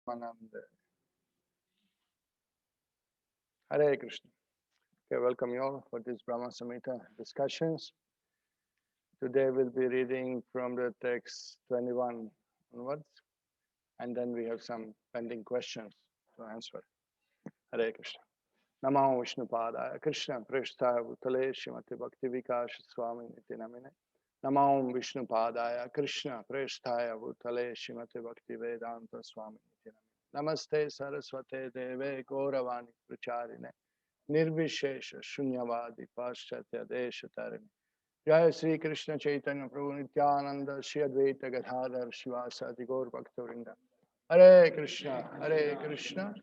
Ananda. Hare Krishna. Okay, welcome you all for this Brahma-saṁhitā discussions. Today we'll be reading from the text 21 onwards, and then we have some pending questions to answer. Hare Krishna. Namo Vishnu Padaya Krishna Prasthaya Bhutale Srimati Bhakti Vikash Swami Niti Namine. Namo Vishnu Padaya Krishna Prasthaya Bhutale Srimati Bhakti Vedanta Swami Niti Namine. Namaste Saraswate Deve Gauravani Pracharine Nirvishesha Shunyavadi Paschatya Deshatarine. Jai Sri Krishna Chaitanya Prabhu Nityananda Shri Advaita Gadadhar Shivasati Gaur Bhakta-vrinda. Hare Krishna, Krishna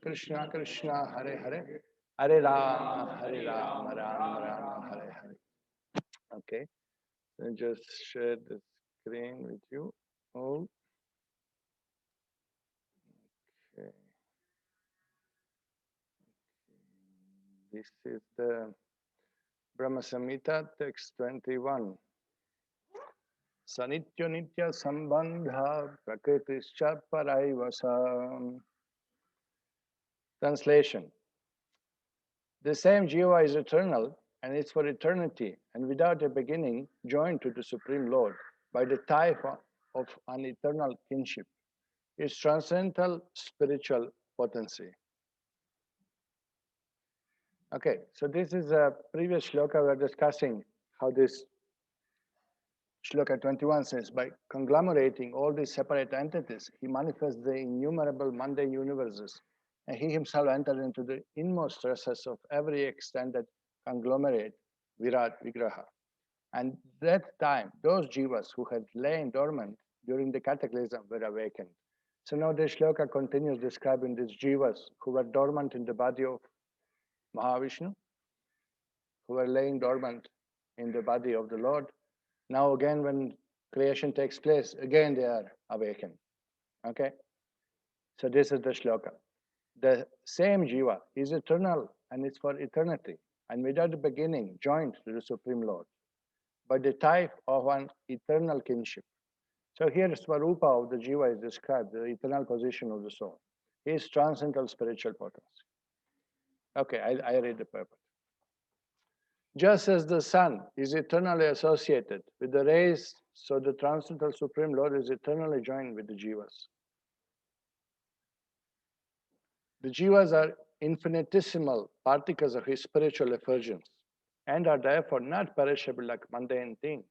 Krishna, Hare Hare, Hare Rama, Rama Rama, Hare Hare. Okay, so just share the screen with you all. Okay. This is the Brahma-saṁhitā, text 21. Sanitya nitya sambandha prakritischa paraivasa. Translation. The same Jiva is eternal and is for eternity and without a beginning joined to the Supreme Lord by the tie of an eternal kinship. Is transcendental spiritual potency. Okay, so this is a previous shloka we are discussing how this shloka 21 says, by conglomerating all these separate entities, he manifests the innumerable mundane universes, and he himself entered into the inmost recesses of every extended conglomerate, Virat Vigraha. And that time, those jivas who had lain dormant during the cataclysm were awakened. So now the shloka continues describing these jivas who were dormant in the body of Mahavishnu, who were laying dormant in the body of the Lord. Now again, when creation takes place, again they are awakened. Okay? So this is the shloka. The same Jiva is eternal and is for eternity and without the beginning joined to the Supreme Lord by the tie of an eternal kinship. So here Swarupa of the Jiva is described, the eternal position of the soul. He is transcendental spiritual potency. Okay, I read the purport. Just as the sun is eternally associated with the rays, so the transcendental Supreme Lord is eternally joined with the Jivas. The Jivas are infinitesimal particles of his spiritual effulgence and are therefore not perishable like mundane things.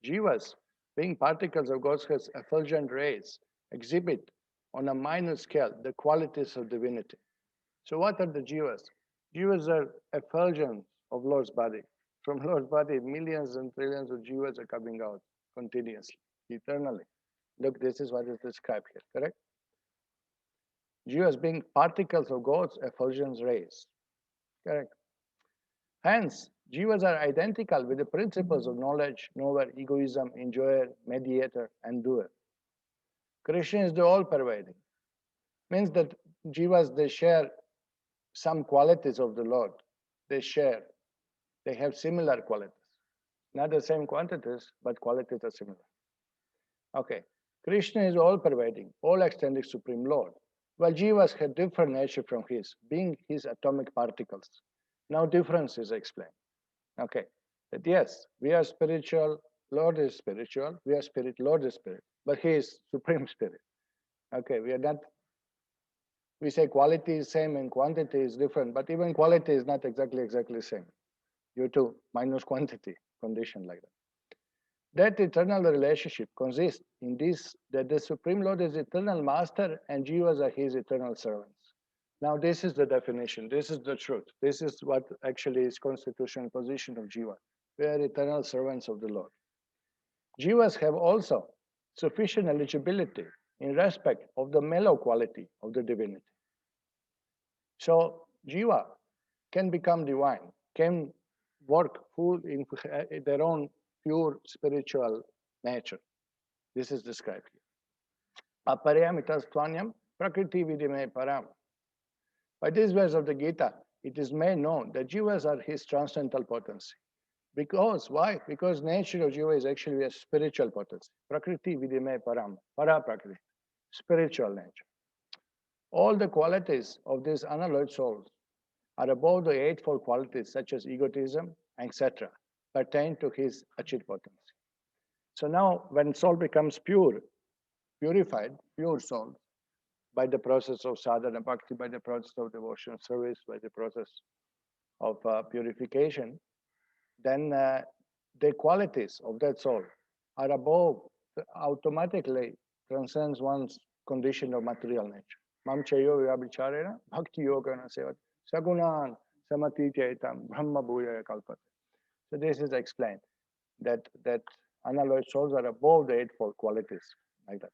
Jivas, being particles of God's effulgent rays, exhibit on a minor scale the qualities of divinity. So what are the Jivas? Jivas are effulgence of Lord's body. From Lord's body, millions and trillions of Jivas are coming out continuously, eternally. Look, this is what is described here, correct? Jivas being particles of God's effulgence rays, correct? Hence, Jivas are identical with the principles of knowledge, knower, egoism, enjoyer, mediator, and doer. Krishna is the all-pervading. Means that Jivas, they share some qualities of the Lord. They share. They have similar qualities. Not the same quantities, but qualities are similar. Okay. Krishna is all-pervading, all-extending Supreme Lord, while Jivas have different nature from his, being his atomic particles. Now difference is explained. Okay. That yes, we are spiritual, Lord is spiritual, we are spirit, Lord is spirit, but he is Supreme Spirit. Okay, we are not, we say quality is same and quantity is different, but even quality is not exactly same due to minus quantity condition like that. That eternal relationship consists in this, that the Supreme Lord is eternal master and Jivas are his eternal servants. Now this is the definition, this is the truth. This is what actually is constitutional position of Jiva. We are eternal servants of the Lord. Jivas have also sufficient eligibility in respect of the mellow quality of the divinity. So Jiva can become divine, can work full in their own pure spiritual nature. This is described here. Aparayamitastvanyam prakriti vidime param. By these words of the Gita, it is made known that Jivas are his transcendental potency. Because, why? Because nature of Jiva is actually a spiritual potency. Prakriti vidime param, para prakriti, spiritual nature. All the qualities of these unalloyed souls are above the eightfold qualities such as egotism, etc., pertain to his achit potency. So now, when soul becomes pure, purified, pure soul, by the process of sadhana bhakti, by the process of devotional service, by the process of purification, then the qualities of that soul are above, automatically transcends one's condition of material nature. Mam chayo vyabhicharena bhakti yogana sevat sagunan samati chaitam brahma bhuya kalpate. So this is explained that unalloyed souls are above the eightfold qualities, like that.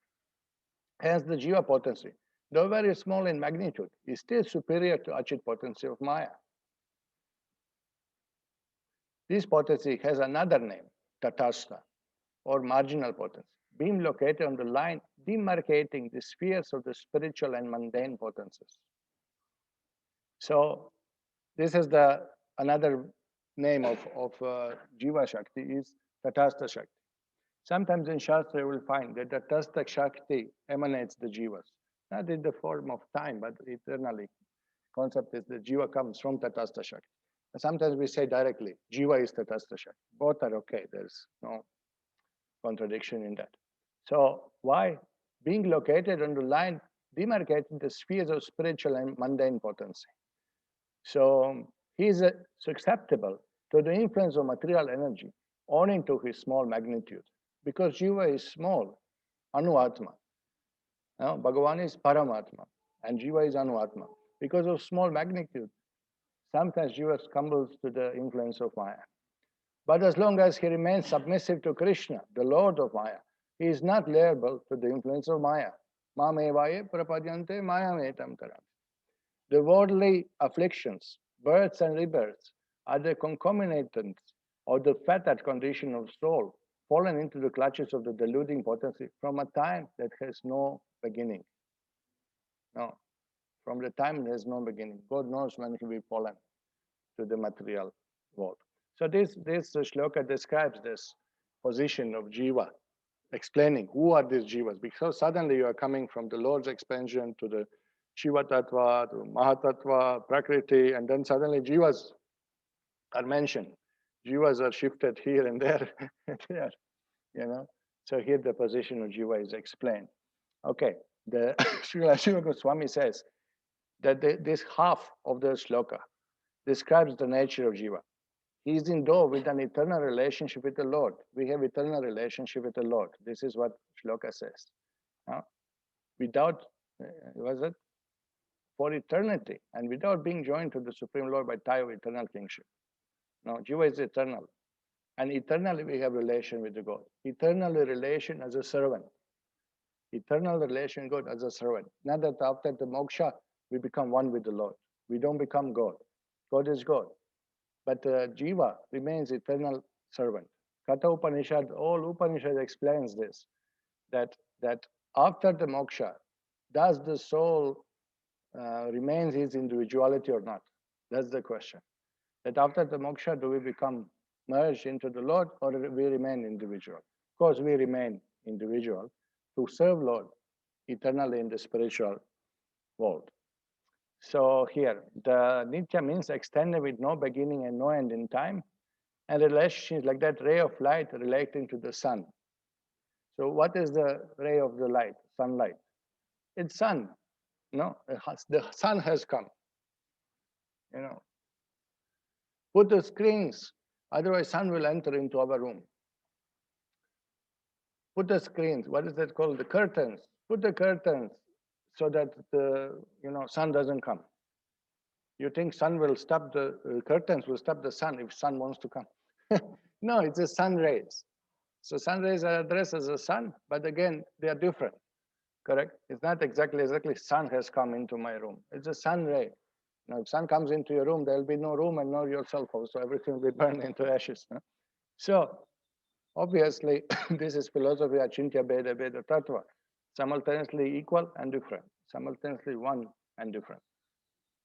Hence the jiva potency, though very small in magnitude, is still superior to achit potency of Maya. This potency has another name, tatastha, or marginal potency, being located on the line demarcating the spheres of the spiritual and mundane potencies. So this is the another name of Jiva Shakti is Tatastha Shakti. Sometimes in Shastra you will find that Tatastha Shakti emanates the Jivas, not in the form of time, but eternally. Concept is that Jiva comes from Tatastha Shakti. Sometimes we say directly, Jiva is Tatastha Shakti. Both are okay. There's no contradiction in that. So why? Being located on the line demarcating the spheres of spiritual and mundane potency. So he is susceptible to the influence of material energy owing to his small magnitude. Because Jiva is small, Anuatma. Now, Bhagavan is Paramatma and Jiva is Anuatma. Because of small magnitude, sometimes Jiva stumbles to the influence of Maya. But as long as he remains submissive to Krishna, the Lord of Maya, he is not liable to the influence of Maya. Mamevaye prapadyante mayametam taram. The worldly afflictions, births and rebirths, are the concomitants of the fatal condition of soul, fallen into the clutches of the deluding potency from a time that has no beginning. No, from the time there is no beginning. God knows when he will fallen to the material world. So this shloka describes this position of Jiva, explaining who are these Jivas, because suddenly you are coming from the Lord's expansion to the Shiva Tattva, to Mahatattva, Prakriti, and then suddenly Jivas are mentioned. Jivas are shifted here and there, there, you know. So here the position of Jiva is explained. Okay, the Srila Shiva Goswami says that this half of the shloka describes the nature of Jiva. He is endowed with an eternal relationship with the Lord. We have eternal relationship with the Lord. This is what shloka says. Without, was it? For eternity, and without being joined to the Supreme Lord by tie of eternal kingship. No, Jiva is eternal. And eternally we have relation with the God. Eternal relation as a servant. Eternal relation with God as a servant. Not that after the moksha, we become one with the Lord. We don't become God. God is God. But Jiva remains eternal servant. Katha Upanishad, all Upanishad explains this, that after the moksha, does the soul remains his individuality or not? That's the question. That after the moksha, do we become merged into the Lord or we remain individual? Of course, we remain individual to serve Lord eternally in the spiritual world. So here, the Nitya means extended with no beginning and no end in time, and relation is like that ray of light relating to the sun. So what is the ray of the light? Sunlight. It's sun. No, the sun has come. You know, put the screens, otherwise sun will enter into our room. Put the screens. What is that called? The curtains. Put the curtains so that the sun doesn't come. You think sun will stop the curtains will stop the sun if sun wants to come? No, it's the sun rays. So sun rays are addressed as a sun, but again they are different. Correct? It's not exactly sun has come into my room. It's a sun ray. Now, if sun comes into your room, there will be no room and no yourself also. Everything will be burned into ashes. No? So obviously, this is philosophy achintya beda beda tattva. Simultaneously equal and different. Simultaneously one and different.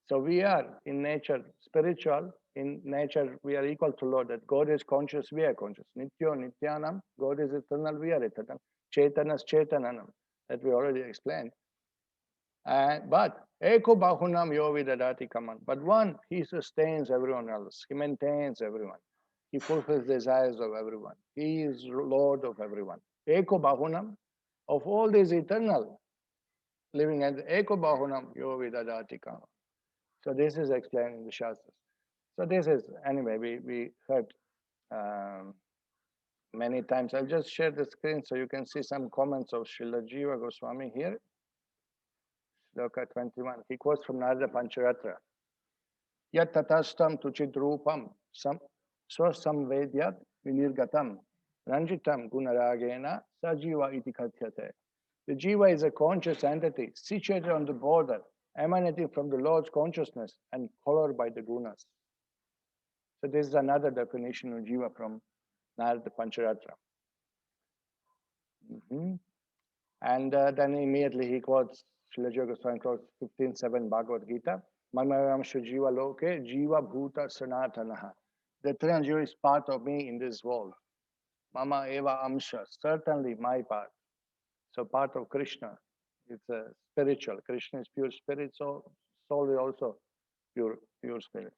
So we are in nature spiritual. In nature, we are equal to Lord. That God is conscious, we are conscious. Nityo nityanam, God is eternal, we are eternal. Chaitanas chaitananam, that we already explained. But eko bahunam yo vidadati kaman. But one, he sustains everyone else. He maintains everyone. He fulfills the desires of everyone. He is Lord of everyone. Eko bahunam, of all these eternal living entities, eko bahunam yo vidadati kaman. So this is explained in the Shastras. So this is, anyway, we heard many times. I'll just share the screen so you can see some comments of Srila Jiva Goswami here. Shloka 21. He quotes from Narada Pancharatra. Yat tatastam tuchid rupam swasamvedyat vinirgatam ranjitam gunaragena sajiva iti kathyate. The Jiva is a conscious entity situated on the border, emanating from the Lord's consciousness and colored by the gunas. So this is another definition of Jiva from Narada Pancharatra. And then immediately he quotes, Srila Jiva Goswami quotes 15:7 Bhagavad Gita. Mamaramsha Jiva Loke, Jiva Bhuta Sanatanaha. The eternal Jiva is part of me in this world. Mama Eva Amsha, certainly my part. So part of Krishna. It's a spiritual. Krishna is pure spirit, so soul is also pure spirit.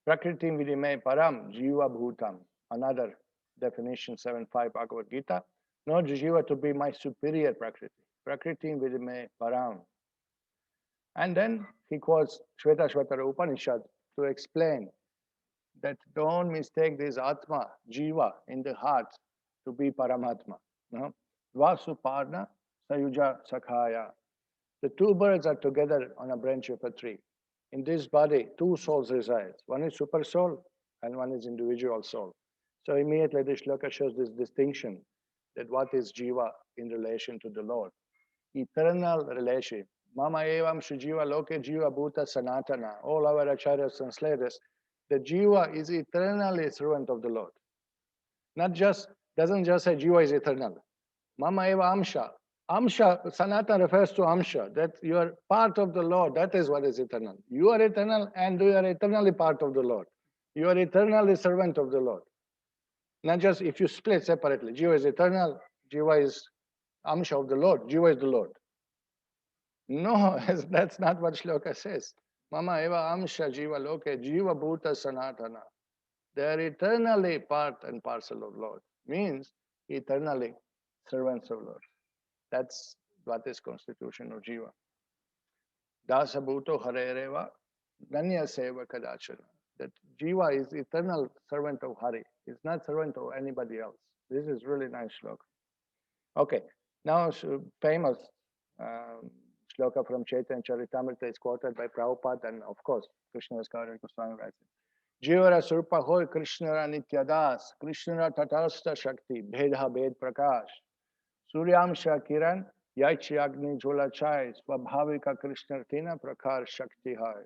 Prakriti Vidime Param, Jiva Bhutam. Another definition, 7.5 Bhagavad Gita. Not Jiva to be my superior Prakriti. Prakriti Vidime Param. And then he quotes Shvetashvatara Upanishad to explain that don't mistake this Atma, Jiva, in the heart to be Paramatma. No? Vasuparna Sayuja Sakhaya. The two birds are together on a branch of a tree. In this body, two souls reside. One is super soul and one is individual soul. So immediately the shloka shows this distinction that what is Jiva in relation to the Lord. Eternal relation. Mama evam Jiva Loke Jiva Bhuta Sanatana. All our acharyas translate this. The Jiva is eternally servant of the Lord. Not just, doesn't just say Jiva is eternal. Mama eva Amsha. Amsha, Sanatana refers to Amsha, that you are part of the Lord. That is what is eternal. You are eternal and you are eternally part of the Lord. You are eternally servant of the Lord. Not just if you split separately. Jiva is eternal, Jiva is Amsha of the Lord, Jiva is the Lord. No, that's not what shloka says. Mama eva Amsha Jiva Loke, Jiva Bhuta Sanatana. They are eternally part and parcel of Lord. Means eternally servants of Lord. That's what is constitution of Jiva. Dasa Bhuto Harereva Nanya Seva Kadachana. That Jiva is eternal servant of Hari. It's not servant of anybody else. This is really nice shloka. Okay, now famous shloka from Chaitanya Charitamrita is quoted by Prabhupada, and of course Krishnadas Kaviraj Goswami writes it. Jivara Surpa Hoy Krishnara Nityadas, Krishnara Tatasta Shakti, Bhedha Bhed Prakash, Suryamsha Kiran, Yaichi Agni Jhola Chai, Swabhavika Krishna Tina Prakar Shakti Hai.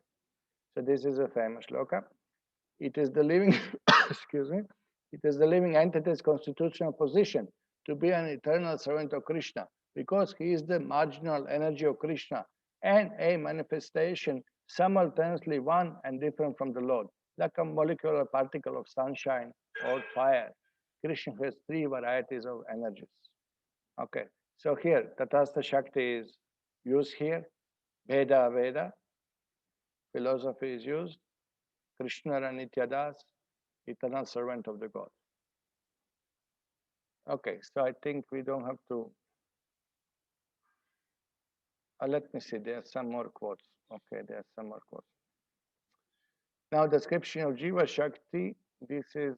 So this is a famous shloka. It is the living, excuse me, it is the living entity's constitutional position to be an eternal servant of Krishna, because he is the marginal energy of Krishna and a manifestation simultaneously one and different from the Lord, like a molecular particle of sunshine or fire. Krishna has three varieties of energies. Okay, so here Tatastha Shakti is used here, Veda Veda, philosophy is used, Krishna Nityadas, eternal servant of the God. Okay, so I think we don't have to. Let me see, there are some more quotes. Okay, there are some more quotes. Now, description of Jiva Shakti. This is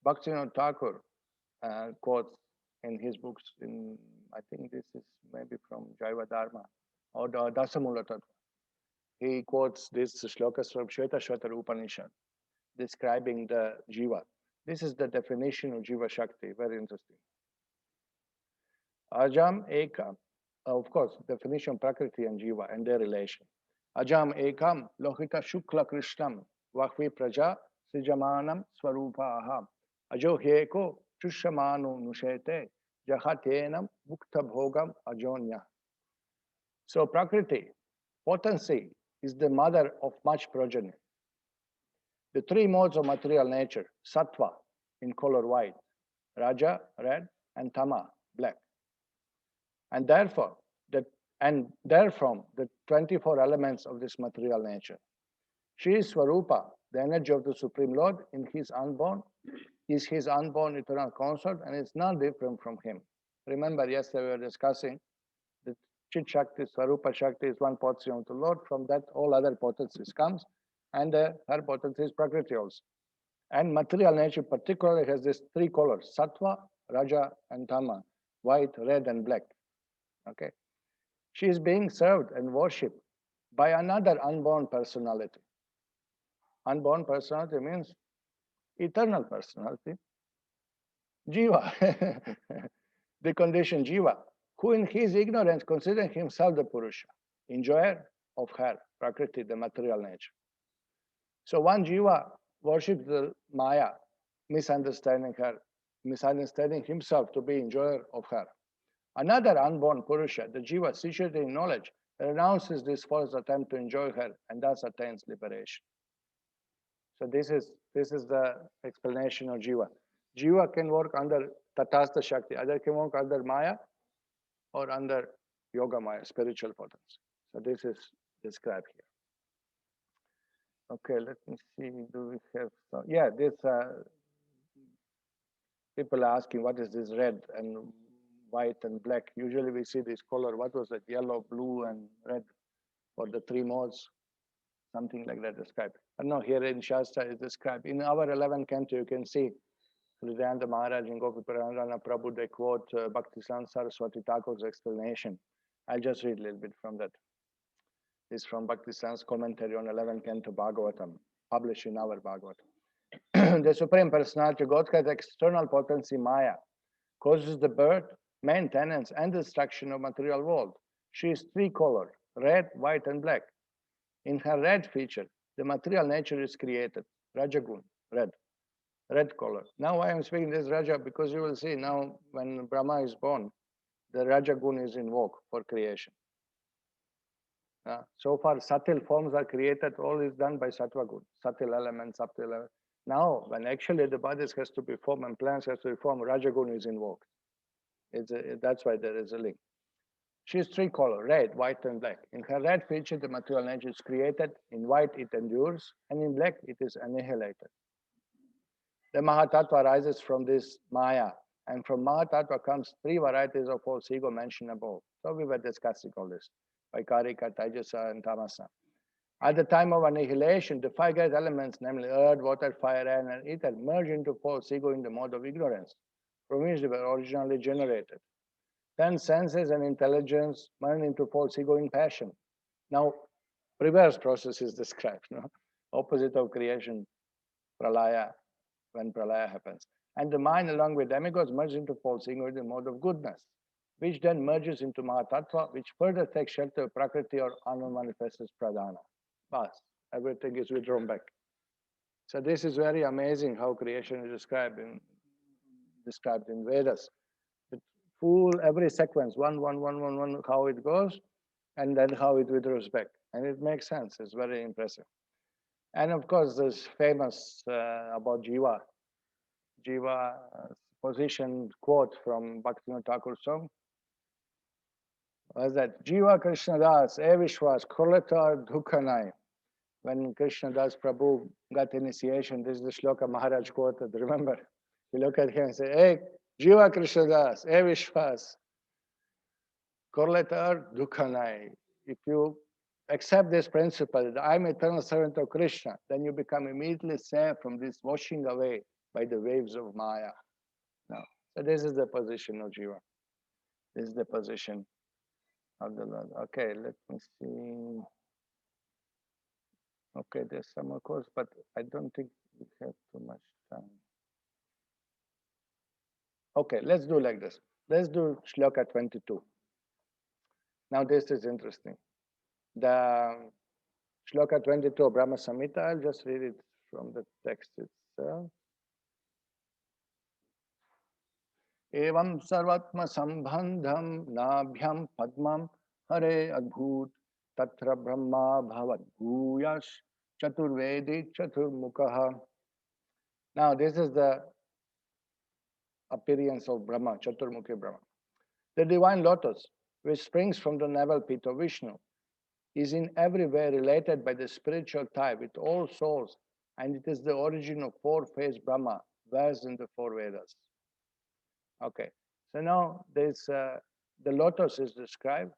Bhaktivinoda Thakur quotes in his books. I think this is maybe from Jaiva Dharma or the Dasamula Tattva. He quotes this shlokas from Shvetashvatara Upanishad describing the Jiva. This is the definition of Jiva Shakti, very interesting. Ajam Ekam, of course, definition of Prakriti and Jiva and their relation. Ajam Ekam Lohita Shukla Krishnam Vakvi Praja Sijamanam Swarupa Aham Ajo Heko Chushamanu Nushete Jahatenam Bukta Bhogam Ajonya. So Prakriti, potency, is the mother of much progeny. The three modes of material nature, Sattva, in color white, Raja, red, and Tama, black. and therefore therefrom the 24 elements of this material nature. She is Swarupa, the energy of the Supreme Lord in his unborn, is his unborn eternal consort, and it's not different from him. Remember, yesterday we were discussing that Chit Shakti, Swarupa Shakti is one potency of the Lord. From that, all other potencies comes, and her potency is Prakriti also. And material nature particularly has these three colors: Sattva, Raja, and Tama, white, red, and black. Okay, she is being served and worshipped by another unborn personality. Unborn personality means eternal personality, Jiva, the conditioned Jiva, who in his ignorance considers himself the Purusha, enjoyer of her, Prakriti, the material nature. So one Jiva worships the Maya, misunderstanding her, misunderstanding himself to be enjoyer of her. Another unborn Purusha, the Jiva, situated in knowledge, renounces this false attempt to enjoy her and thus attains liberation. So this is the explanation of Jiva. Jiva can work under Tatastha Shakti, either can work under Maya or under Yoga Maya, spiritual potency. So this is described here. Okay, let me see. Do we have some? Yeah, this people are asking what is this red and white and black. Usually we see this color. What was it? Yellow, blue, and red for the three modes. Something like that described. But no, here in Shastra is described. In our 11th canto, you can see Hridayanta Maharaj and Gopi Purana Prabhu, they quote Bhakti-Siddhanta Saraswati Thakur's explanation. I'll just read a little bit from that. This is from Bhakti-Siddhanta's commentary on 11th canto Bhagavatam, published in our Bhagavatam. The Supreme Personality, God's external potency, Maya, causes the birth, maintenance, and destruction of material world. She is three-colored, red, white, and black. In her red feature, the material nature is created, Rajagun, red color. Now I am speaking this Raja because you will see now when Brahma is born, the Rajagun is invoked for creation. So far, subtle forms are created, all is done by Sattva Gun, subtle elements, subtle elements. Now, when actually the bodies has to be formed and plants has to be formed, Rajagun is invoked. That's why there is a link. She is three-color, red, white, and black. In her red feature, the material nature is created. In white, it endures. And in black, it is annihilated. The Mahatattva arises from this Maya. And from Mahatattva comes three varieties of false ego mentioned above. So we were discussing all this. Vaikarika, Taijasa, and Tamasa. At the time of annihilation, the five great elements, namely earth, water, fire, air, and ether, merge into false ego in the mode of ignorance, from which they were originally generated. Then senses and intelligence merge into false ego in passion. Now, reverse process is described, no? Opposite of creation, pralaya, when pralaya happens. And the mind, along with demigods, merge into false ego in the mode of goodness, which then merges into Mahatattva, which further takes shelter of Prakriti or unmanifested pradhana. Bas, everything is withdrawn back. So this is very amazing how creation is described in Vedas. Full every sequence, one, how it goes, and then how it withdraws back. And it makes sense. It's very impressive. And of course, there's famous about Jiva. Jiva position quote from Bhaktivinoda Thakur's song was that Jiva Krishna Das, Evishwas, Koletar Dukhanai. When Krishna Das Prabhu got initiation, this is the shloka Maharaj quoted, remember? You look at him and say, hey, Jiva Krishna Das, Evishwas, Korletar Dukhanai. If you accept this principle that I'm eternal servant of Krishna, then you become immediately saved from this washing away by the waves of Maya. Now, so this is the position of Jiva. This is the position of the Lord. Okay, let me see. Okay, there's some more course, but I don't think we have too much time. Okay, let's do like this. Let's do shloka 22. Now this is interesting. The shloka 22 of Brahma-saṁhitā, I'll just read it from the text itself. Evam sarvatma sambandham nabhyam padmam hare adbhut tatra brahma bhavat bhuyash chaturvedi chaturmukha. Now this is the appearance of Brahma, Chaturmukhi Brahma. The divine lotus, which springs from the navel pit of Vishnu, is in every way related by the spiritual tie with all souls, and it is the origin of four-faced Brahma, versed in the four Vedas. Okay, so now there's the lotus is described,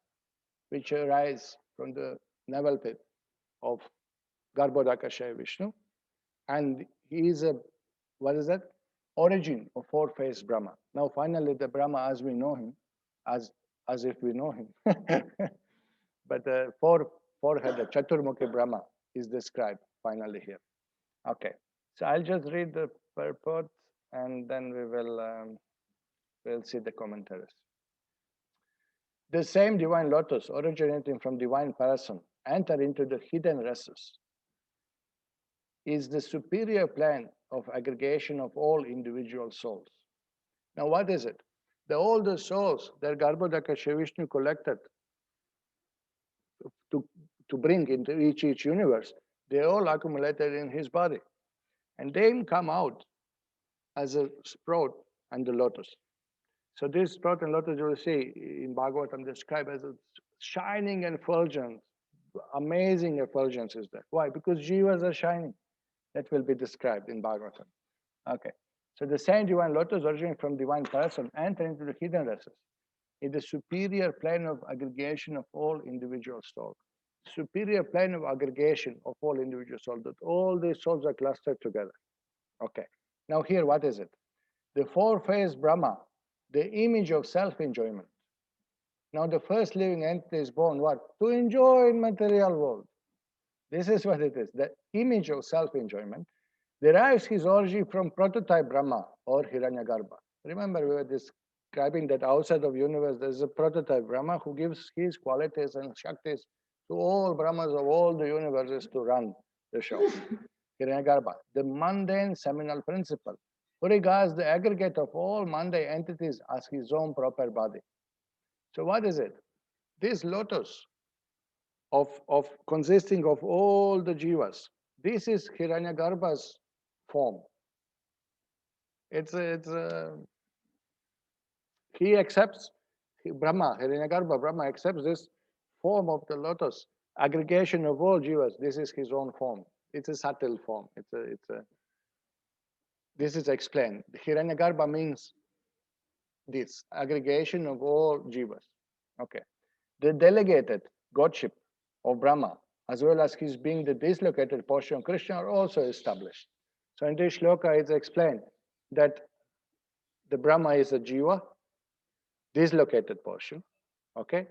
which arises from the navel pit of Garbhodakashayi Vishnu, and he is a, what is that? Origin of four-faced Brahma. Now finally the Brahma as we know him, as if we know him. But the four-head, the Chaturmukhi Brahma is described finally here. Okay, so I'll just read the purport and then we will we'll see the commentaries. The same divine lotus originating from divine person enter into the hidden races is the superior plane of aggregation of all individual souls. Now what is it? All the souls that Garbhodakashayi Vishnu collected to bring into each universe, they all accumulated in his body. And they come out as a sprout and the lotus. So this sprout and lotus you will see in Bhagavatam described as a shining effulgence, amazing effulgence is there. Why? Because Jivas are shining. That will be described in Bhagavatam. Okay. So the same divine lotus originating from divine person enter into the hidden races in the superior plane of aggregation of all individual souls. Superior plane of aggregation of all individual souls, that all these souls are clustered together. Okay. Now here, what is it? The four-faced Brahma, the image of self-enjoyment. Now the first living entity is born, what? To enjoy in material world. This is what it is. The image of self-enjoyment derives his origin from prototype Brahma or Hiranyagarbha. Remember, we were describing that outside of universe, there's a prototype Brahma who gives his qualities and Shaktis to all Brahmas of all the universes to run the show. Hiranyagarbha, the mundane seminal principle, who regards the aggregate of all mundane entities as his own proper body. So what is it? This lotus of consisting of all the jivas, this is Hiranyagarbha's form. He accepts, Brahma, Hiranyagarbha, Brahma accepts this form of the lotus, aggregation of all jivas. This is his own form. It's a subtle form. This is explained. Hiranyagarbha means this, aggregation of all jivas. Okay. The delegated godship of Brahma, as well as his being the dislocated portion of Krishna, are also established. So in this shloka, it's explained that the Brahma is a Jiva, dislocated portion, okay?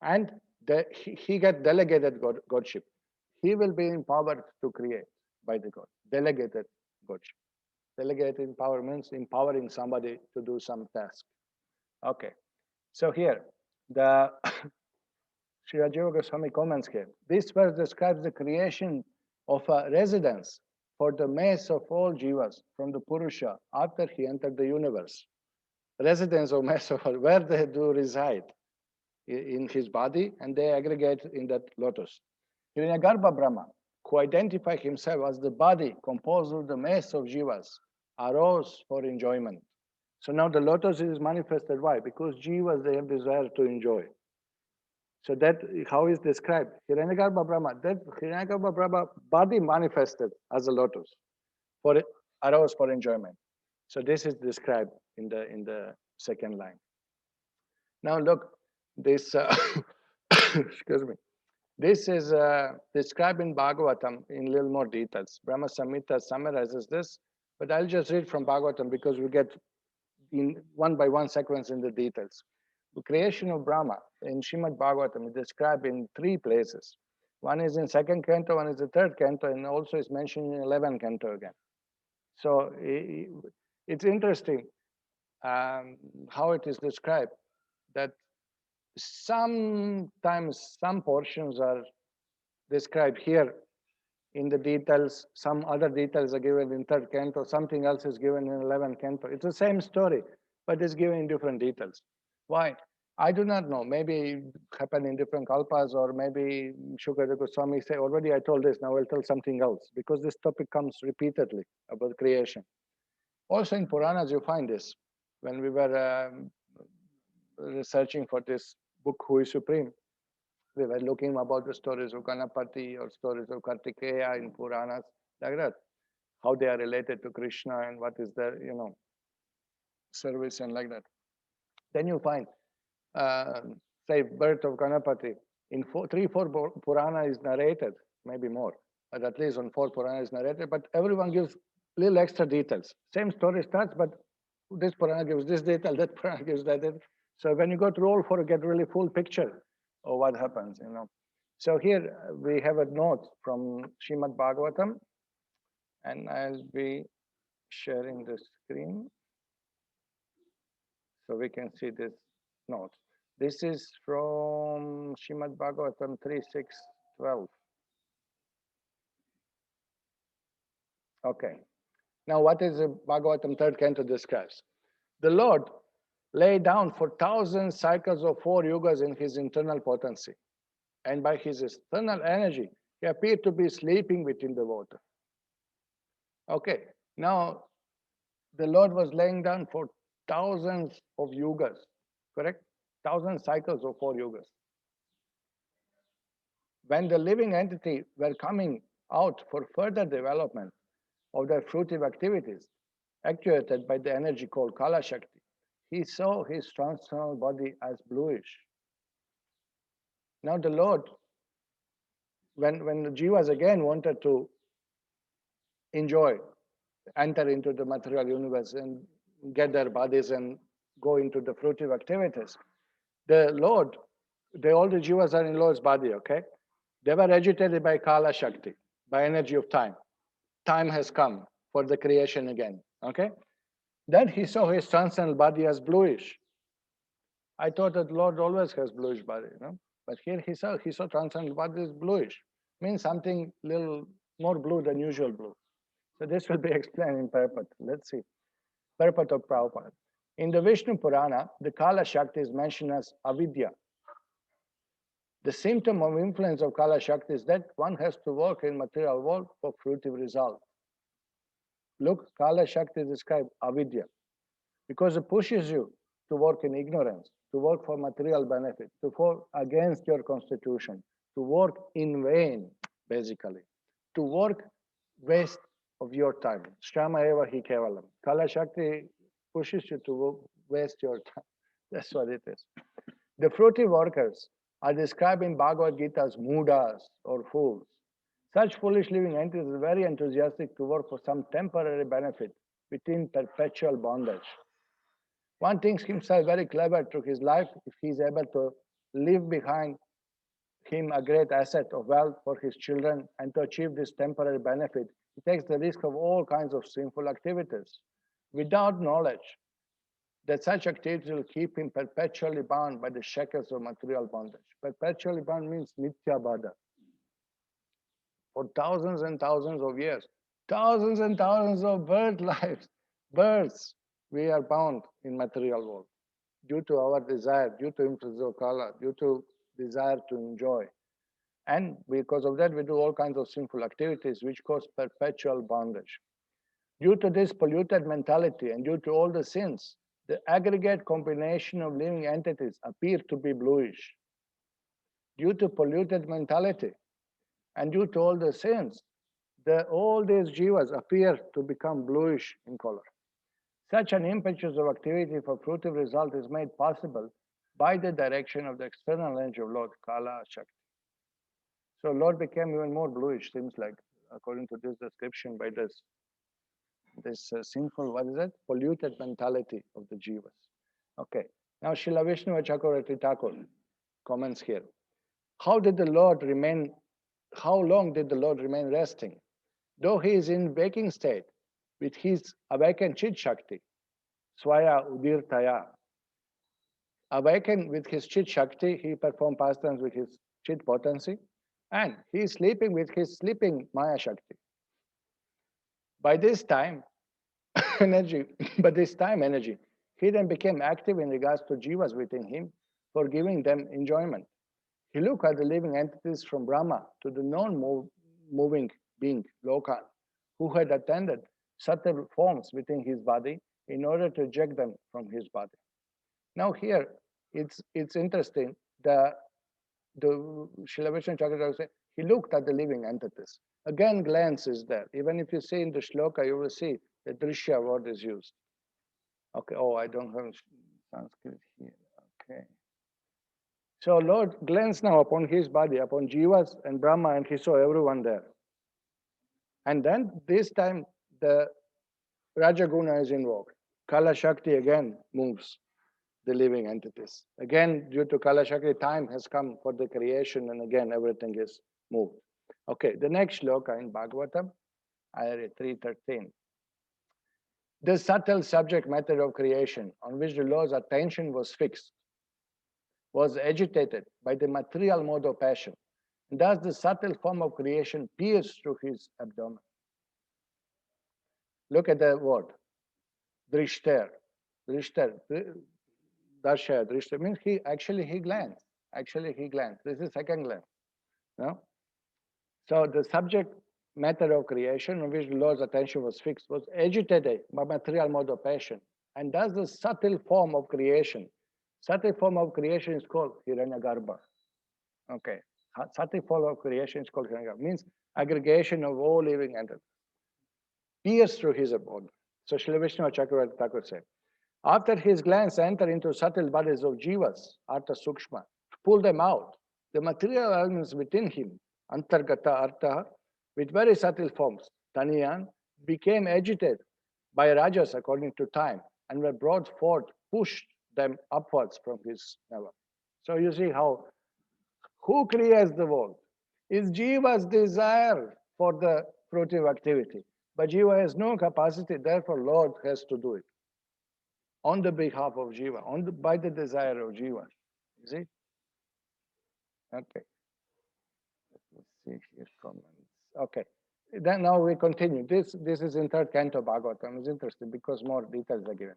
And he got delegated godship. He will be empowered to create by the God, delegated godship. Delegated power means empowering somebody to do some task. Okay, so here, the Sri Jiva Goswami comments here. This verse describes the creation of a residence for the mass of all jivas from the Purusha after he entered the universe. Residence of mass of all, where they do reside in his body, and they aggregate in that lotus. Hiranyagarbha Brahma, who identified himself as the body composed of the mass of jivas, arose for enjoyment. So now the lotus is manifested. Why? Because jivas, they have desire to enjoy. So that how is described? Hiranyagarbha Brahma, that Hiranyagarbha Brahma body manifested as a lotus, arose for enjoyment. So this is described in the second line. Now look, this excuse me. This is described in Bhagavatam in a little more details. Brahma-saṁhitā summarizes this, but I'll just read from Bhagavatam because we get in one by one sequence in the details. The creation of Brahma in Srimad-Bhagavatam is described in 3 places. One is in 2nd canto, one is the 3rd canto, and also is mentioned in 11th canto again. So it's interesting how it is described, that sometimes some portions are described here in the details, some other details are given in 3rd canto, something else is given in 11th canto. It's the same story, but it's given in different details. Why? I do not know. Maybe it happened in different kalpas, or maybe Shukadeva Goswami say, already I told this, now I'll tell something else, because this topic comes repeatedly about creation. Also in Puranas, you find this. When we were researching for this book, Who is Supreme, we were looking about the stories of Ganapati or stories of Kartikeya in Puranas, like that, how they are related to Krishna and what is their, service and like that. Then you find, say, birth of Ganapati. In 3-4 Purana is narrated, maybe more, but at least on 4 Purana is narrated, but everyone gives little extra details. Same story starts, but this Purana gives this detail, that Purana gives that detail. So when you go through all 4, you get really full picture of what happens, So here we have a note from Srimad-Bhagavatam, and I'll be sharing the screen so we can see this note. This is from Srimad-Bhagavatam 3.6.12. Okay. Now, what is the Bhagavatam 3rd canto describes? The Lord lay down for 1,000 cycles of 4 yugas in his internal potency, and by his external energy, he appeared to be sleeping within the water. Okay. Now, the Lord was laying down for thousands of yugas, correct? 1,000 cycles of 4 yugas. When the living entity were coming out for further development of their fruitive activities, actuated by the energy called Kala Shakti, he saw his transcendental body as bluish. Now the Lord, when the Jivas again wanted to enjoy, enter into the material universe and get their bodies and go into the fruitive activities, the Lord, all the Jivas are in Lord's body, okay? They were agitated by Kala Shakti, by energy of time. Time has come for the creation again, okay? Then he saw his transcendental body as bluish. I thought that Lord always has bluish body, But here he saw transcendental body is bluish. Means something little more blue than usual blue. So this will be explained in Purport. Let's see. Purport of Prabhupada. In the Vishnu Purana, the Kala Shakti is mentioned as avidya. The symptom of influence of Kala Shakti is that one has to work in material world for fruitive result. Look, Kala Shakti is described avidya because it pushes you to work in ignorance, to work for material benefit, to work against your constitution, to work in vain, basically, to work waste of your time. Shrama eva hi kevalam. Kala Shakti pushes you to waste your time. That's what it is. The fruitive workers are described in Bhagavad Gita as mudas or fools. Such foolish living entities are very enthusiastic to work for some temporary benefit within perpetual bondage. One thinks himself very clever through his life if he is able to leave behind him a great asset of wealth for his children, and to achieve this temporary benefit, he takes the risk of all kinds of sinful activities without knowledge that such activities will keep him perpetually bound by the shackles of material bondage. Perpetually bound means nitya bada. For thousands and thousands of years, thousands and thousands of births, we are bound in material world due to our desire, due to influence of kala, due to desire to enjoy. And because of that, we do all kinds of sinful activities which cause perpetual bondage. Due to this polluted mentality and due to all the sins, the aggregate combination of living entities appear to be bluish. Due to polluted mentality and due to all the sins, all these jivas appear to become bluish in color. Such an impetus of activity for fruitive result is made possible by the direction of the external energy of Lord, Kala Shakti. So Lord became even more bluish, seems like, according to this description, by this sinful, what is it? Polluted mentality of the jivas. Okay. Now Srila Vishnu Chakravarti Thakur comments here. How long did the Lord remain resting? Though he is in waking state, with his awakened Chit Shakti, Swaya Udirtaya. Awakened with his Chit Shakti, he performed pastimes with his Chit potency, and he is sleeping with his sleeping Maya Shakti. By this time energy, he then became active in regards to jivas within him for giving them enjoyment. He looked at the living entities from Brahma to the non-moving being, Lokan, who had attended subtle forms within his body in order to eject them from his body. Now here, it's interesting. The Shiva Vishnu Chakravarti says he looked at the living entities. Again, glance is there. Even if you see in the shloka, you will see the drishya word is used. Okay. Oh, I don't have Sanskrit here. Okay. So Lord glanced now upon his body, upon Jivas and Brahma, and he saw everyone there. And then this time the Rajaguna is invoked. Kala Shakti again moves the living entities. Again, due to Kala Shakti, time has come for the creation, and again everything is moved. Okay, the next shloka in Bhagavatam, ayah 313. The subtle subject matter of creation, on which the Lord's attention was fixed, was agitated by the material mode of passion. And thus the subtle form of creation pierced through his abdomen. Look at the word, drishter. Drishter, darsha, drishter means he glanced. Actually, he glanced. This is second glance. No? So the subject matter of creation on which the Lord's attention was fixed was agitated by material mode of passion. And thus the subtle form of creation. Subtle form of creation is called Hiranyagarbha. Okay. Subtle form of creation is called Hiranyagarbha. Means aggregation of all living entities. Pierced through his abode. So Srila Vishnu Chakravarti Thakur said, after his glance entered into subtle bodies of jivas, artha sukshma, to pull them out, the material elements within him, antargata artha, with very subtle forms, taniyan, became agitated by rajas according to time, and were brought forth, pushed them upwards from his navel. So you see how, who creates the world? Is Jiva's desire for the fruitive activity. But Jiva has no capacity, therefore Lord has to do it. On the behalf of Jiva, by the desire of Jiva. You see? Okay. Let's see here comments. Okay. Then now we continue. This is in third canto Bhagavatam. It's interesting because more details are given.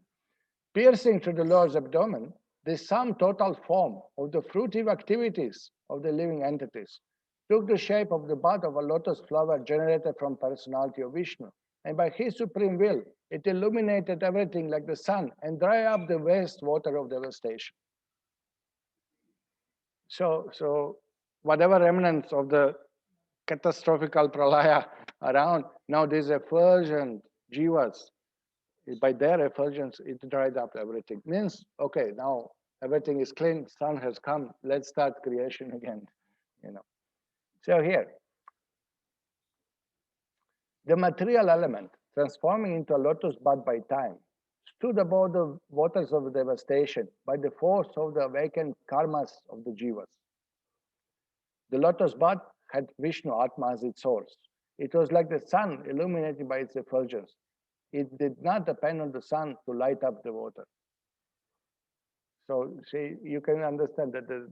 Piercing through the Lord's abdomen, the sum total form of the fruitive activities of the living entities took the shape of the bud of a lotus flower generated from personality of Vishnu. And by his supreme will, it illuminated everything like the sun and dry up the waste water of devastation. So whatever remnants of the catastrophical pralaya around, now these effulgent jivas, by their effulgence, it dried up everything. Means, okay, now everything is clean, sun has come, let's start creation again, you know. So here, the material element transforming into a lotus bud by time stood above the waters of devastation by the force of the awakened karmas of the jivas. The lotus bud had Vishnu Atma as its source. It was like the sun illuminated by its effulgence. It did not depend on the sun to light up the water. So see, you can understand that the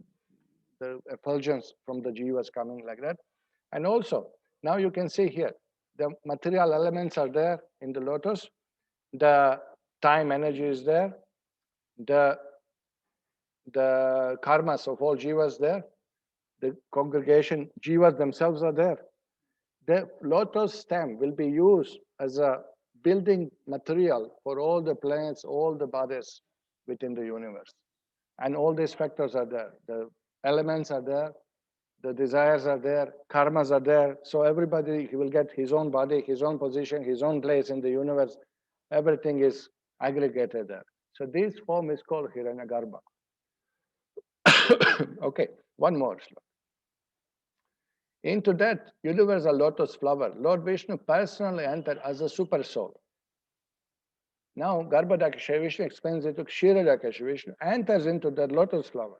effulgence from the jivas coming like that. And also, now you can see here, the material elements are there in the lotus. The time energy is there. The karmas of all jivas there. The congregation jivas themselves are there. The lotus stem will be used as a building material for all the planets, all the bodies within the universe. And all these factors are there. The elements are there. The desires are there. Karmas are there. So everybody will get his own body, his own position, his own place in the universe. Everything is aggregated there. So this form is called Hiranyagarbha. Okay, one more. Into that universal lotus flower, Lord Vishnu personally entered as a super soul. Now, Garbhodakasha Vishnu explains it to Kshiradakasha Vishnu, enters into that lotus flower.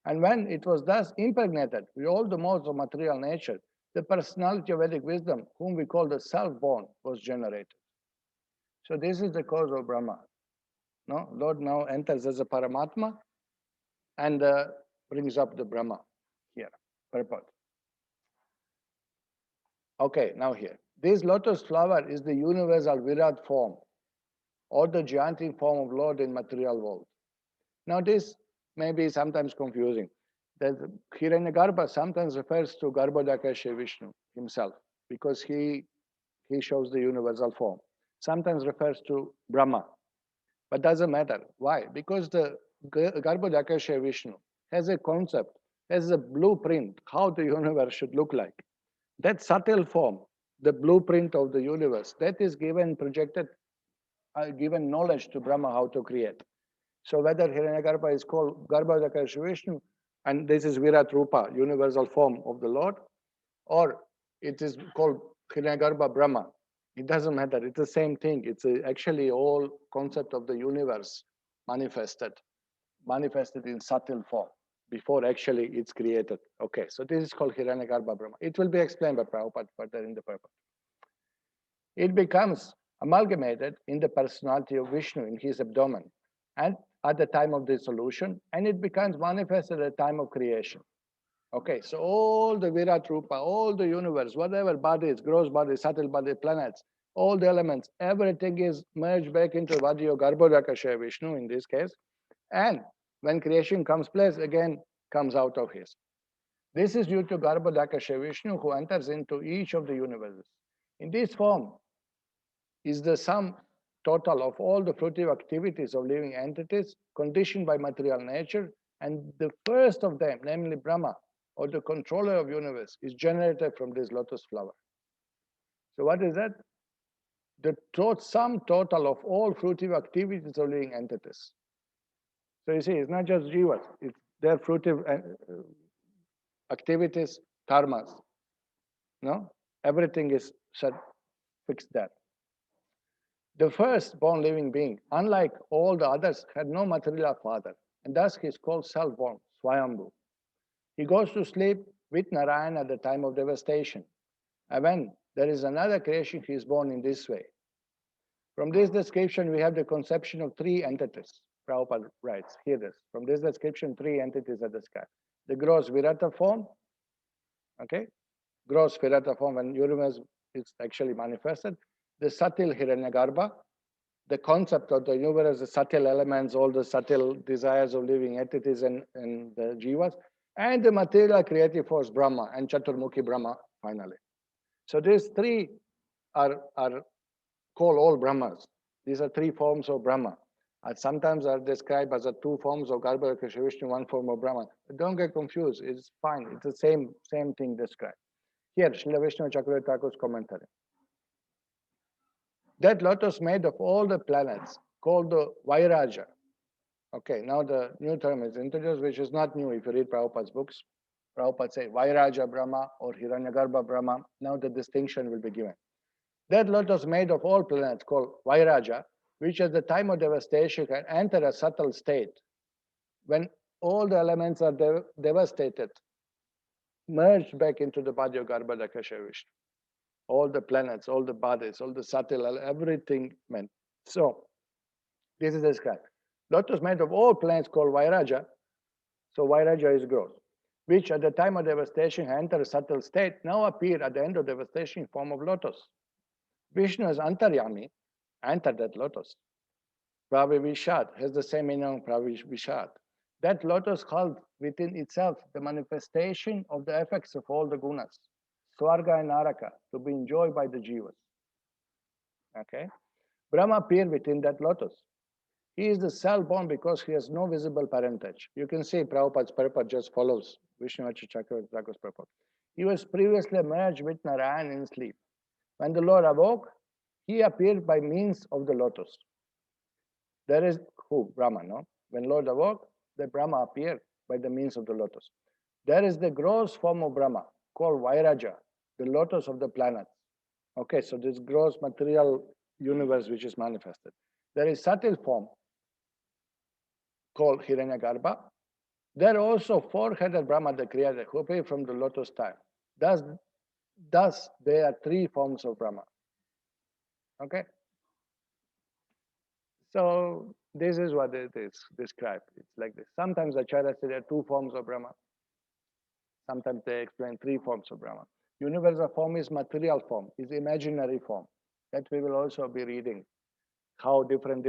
And when it was thus impregnated with all the modes of material nature, the personality of Vedic wisdom, whom we call the self-born, was generated. So this is the cause of Brahma. No? Lord now enters as a Paramatma and brings up the Brahma here, purport. Okay, now here. This lotus flower is the universal Virat form, or the gigantic form of Lord in material world. Now this may be sometimes confusing. That Hiranyagarbha sometimes refers to Garbhodakasha Vishnu himself, because he shows the universal form. Sometimes refers to Brahma, but doesn't matter. Why? Because the Garbhodakasha Vishnu has a concept, has a blueprint how the universe should look like. That subtle form, the blueprint of the universe, that is given, projected, given knowledge to Brahma how to create. So whether Hiranyagarbha is called Garbhodakasha Vishnu, and this is Virat Rupa, universal form of the Lord, or it is called Hiranyagarbha Brahma, it doesn't matter. It's the same thing. It's actually all concept of the universe manifested in subtle form before actually it's created. Okay, so this is called Hiranyagarbha Brahma. It will be explained by Prabhupada further in the purport. It becomes amalgamated in the personality of Vishnu in his abdomen and at the time of dissolution, and it becomes manifested at the time of creation. Okay, so all the Virat Rupa, all the universe, whatever bodies, gross bodies, subtle bodies, planets, all the elements, everything is merged back into the body of Garbhodakasha Vishnu in this case. And when creation comes place, again comes out of his. This is due to Garbhodakasha Vishnu who enters into each of the universes. In this form is the sum total of all the fruitive activities of living entities conditioned by material nature, and the first of them, namely Brahma, or the controller of universe, is generated from this lotus flower. So what is that? The sum total of all fruitive activities of living entities. So you see, it's not just jivas, it's their fruitive activities, karmas. No? Everything is set, fixed there. The first born living being, unlike all the others, had no material father, and thus he is called self-born, Swayambhu. He goes to sleep with Narayan at the time of devastation. And when there is another creation, he is born in this way. From this description, we have the conception of three entities. Prabhupada writes, hear this. From this description, three entities are described. The gross Virata form, okay? Gross Virata form, when universe is actually manifested. The subtle Hiranyagarbha, the concept of the universe, the subtle elements, all the subtle desires of living entities and the jivas, and the material creative force Brahma and Chaturmukhi Brahma finally. So these three are called all Brahmas. These are three forms of Brahma. And sometimes are described as two forms of Garbhodakasha Vishnu, one form of Brahma. But don't get confused. It's fine. It's the same thing described. Here, Shiva Vishnu Chakravarti Thakur's commentary. That lotus made of all the planets, called the Vairaja. Okay, now the new term is introduced, which is not new if you read Prabhupada's books. Prabhupada say Vairaja Brahma or Hiranyagarbha Brahma. Now the distinction will be given. That lotus made of all planets called Vairaja, which at the time of devastation can enter a subtle state. When all the elements are devastated, merged back into the body of Garbhodakasha Vishnu. All the planets, all the bodies, all the subtle, everything meant. So, this is described. Lotus made of all planets called Vairaja. So, Vairaja is gross, which at the time of devastation enter a subtle state, now appear at the end of devastation in form of lotus. Vishnu as Antaryami entered that lotus. Pravivishad has the same meaning, Pravivishad. That lotus holds within itself the manifestation of the effects of all the gunas, Swarga and Naraka, to be enjoyed by the jivas. Okay? Brahma appeared within that lotus. He is the self-born because he has no visible parentage. You can see Prabhupada's purport just follows Vishnu Chakravarti Thakur's purport. He was previously merged with Narayan in sleep. When the Lord awoke, he appeared by means of the lotus. There is who? Brahma, no? When Lord awoke, the Brahma appeared by the means of the lotus. There is the gross form of Brahma called Vairaja, the lotus of the planets. Okay, so this gross material universe which is manifested. There is subtle form called Hiranyagarbha. There are also four-headed Brahma, the creator, who appear from the lotus time. Thus, there are three forms of Brahma. Okay? So this is what it is described. It's like this. Sometimes Acharya says there are two forms of Brahma. Sometimes they explain three forms of Brahma. Universal form is material form, is imaginary form. That we will also be reading. How different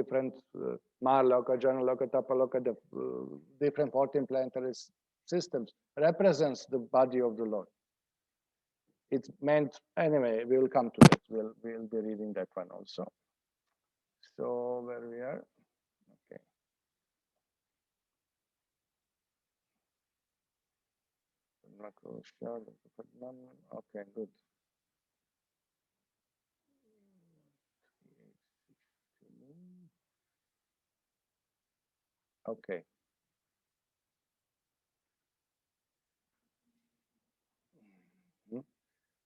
Mahaloka, Janaloka, Tapaloka, the different 14 planetary systems represents the body of the Lord. It's meant, anyway, we will come to it. We'll be reading that one also. So where we are? Okay. Okay, good. Okay.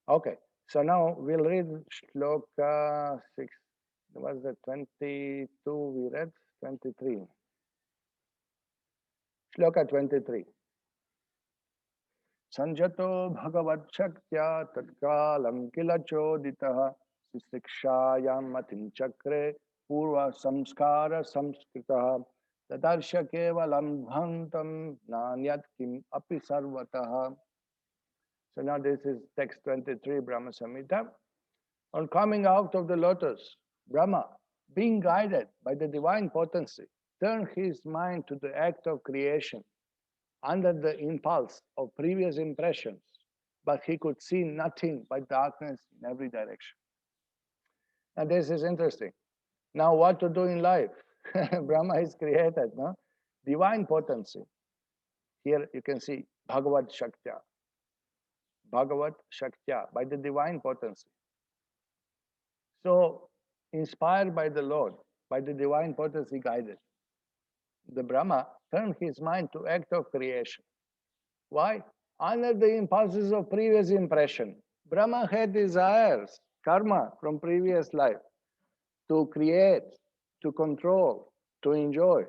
Okay. So now we'll read Shloka 6. Was the 22 we read? 23. Shloka 23. Sanjato Bhagavad Shaktya Tatkalam Kila Choditaha Sisikshayam Matin Chakre Purva Samskara Samskritaha Tadarsha Kevalam Bhantam Nanyat Kim Api Sarvataha. So now this is text 23, Brahma-saṁhitā. On coming out of the lotus, Brahma, being guided by the divine potency, turned his mind to the act of creation under the impulse of previous impressions, but he could see nothing but darkness in every direction. Now this is interesting. Now what to do in life? Brahma is created, no? Divine potency. Here you can see Bhagavad Shaktya. Bhagavad Shaktya, by the divine potency. So, inspired by the Lord, by the divine potency guided, the Brahma turned his mind to act of creation. Why? Under the impulses of previous impression. Brahma had desires, karma from previous life, to create, to control, to enjoy.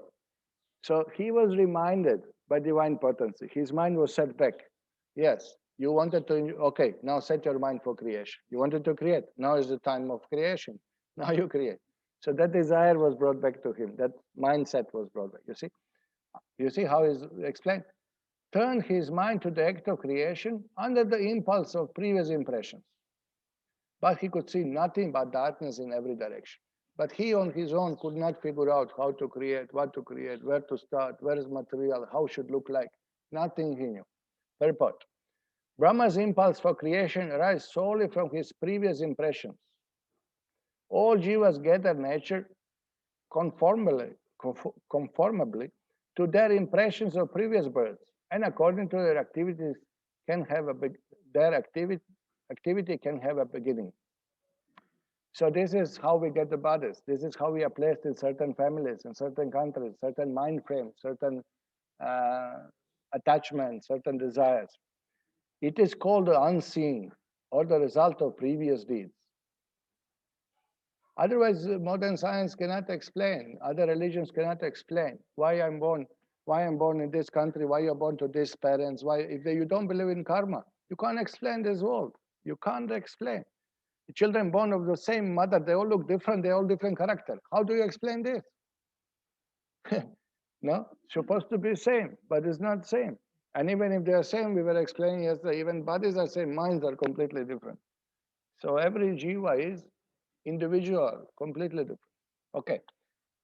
So he was reminded by divine potency. His mind was set back. Yes, you wanted to, okay, now set your mind for creation. You wanted to create. Now is the time of creation. Now you create. So that desire was brought back to him. That mindset was brought back. You see? You see how is explained? Turn his mind to the act of creation under the impulse of previous impressions. But he could see nothing but darkness in every direction. But he on his own could not figure out how to create, what to create, where to start, where is material, how should look like. Nothing he knew. Purport. Brahma's impulse for creation arises solely from his previous impressions. All jivas gather nature conformably to their impressions of previous births, and according to their activities can have their activity can have a beginning. So this is how we get the bodies. This is how we are placed in certain families, in certain countries, certain mind frames, certain attachments, certain desires. It is called the unseen or the result of previous deeds. Otherwise, modern science cannot explain, other religions cannot explain why I'm born in this country, why you're born to these parents, why, if you don't believe in karma, you can't explain this world. You can't explain. The children born of the same mother, they all look different, they all different character. How do you explain this? No, supposed to be same, but it's not same. And even if they are same, we were explaining yesterday, even bodies are same, minds are completely different. So every jiva is individual, completely different. Okay.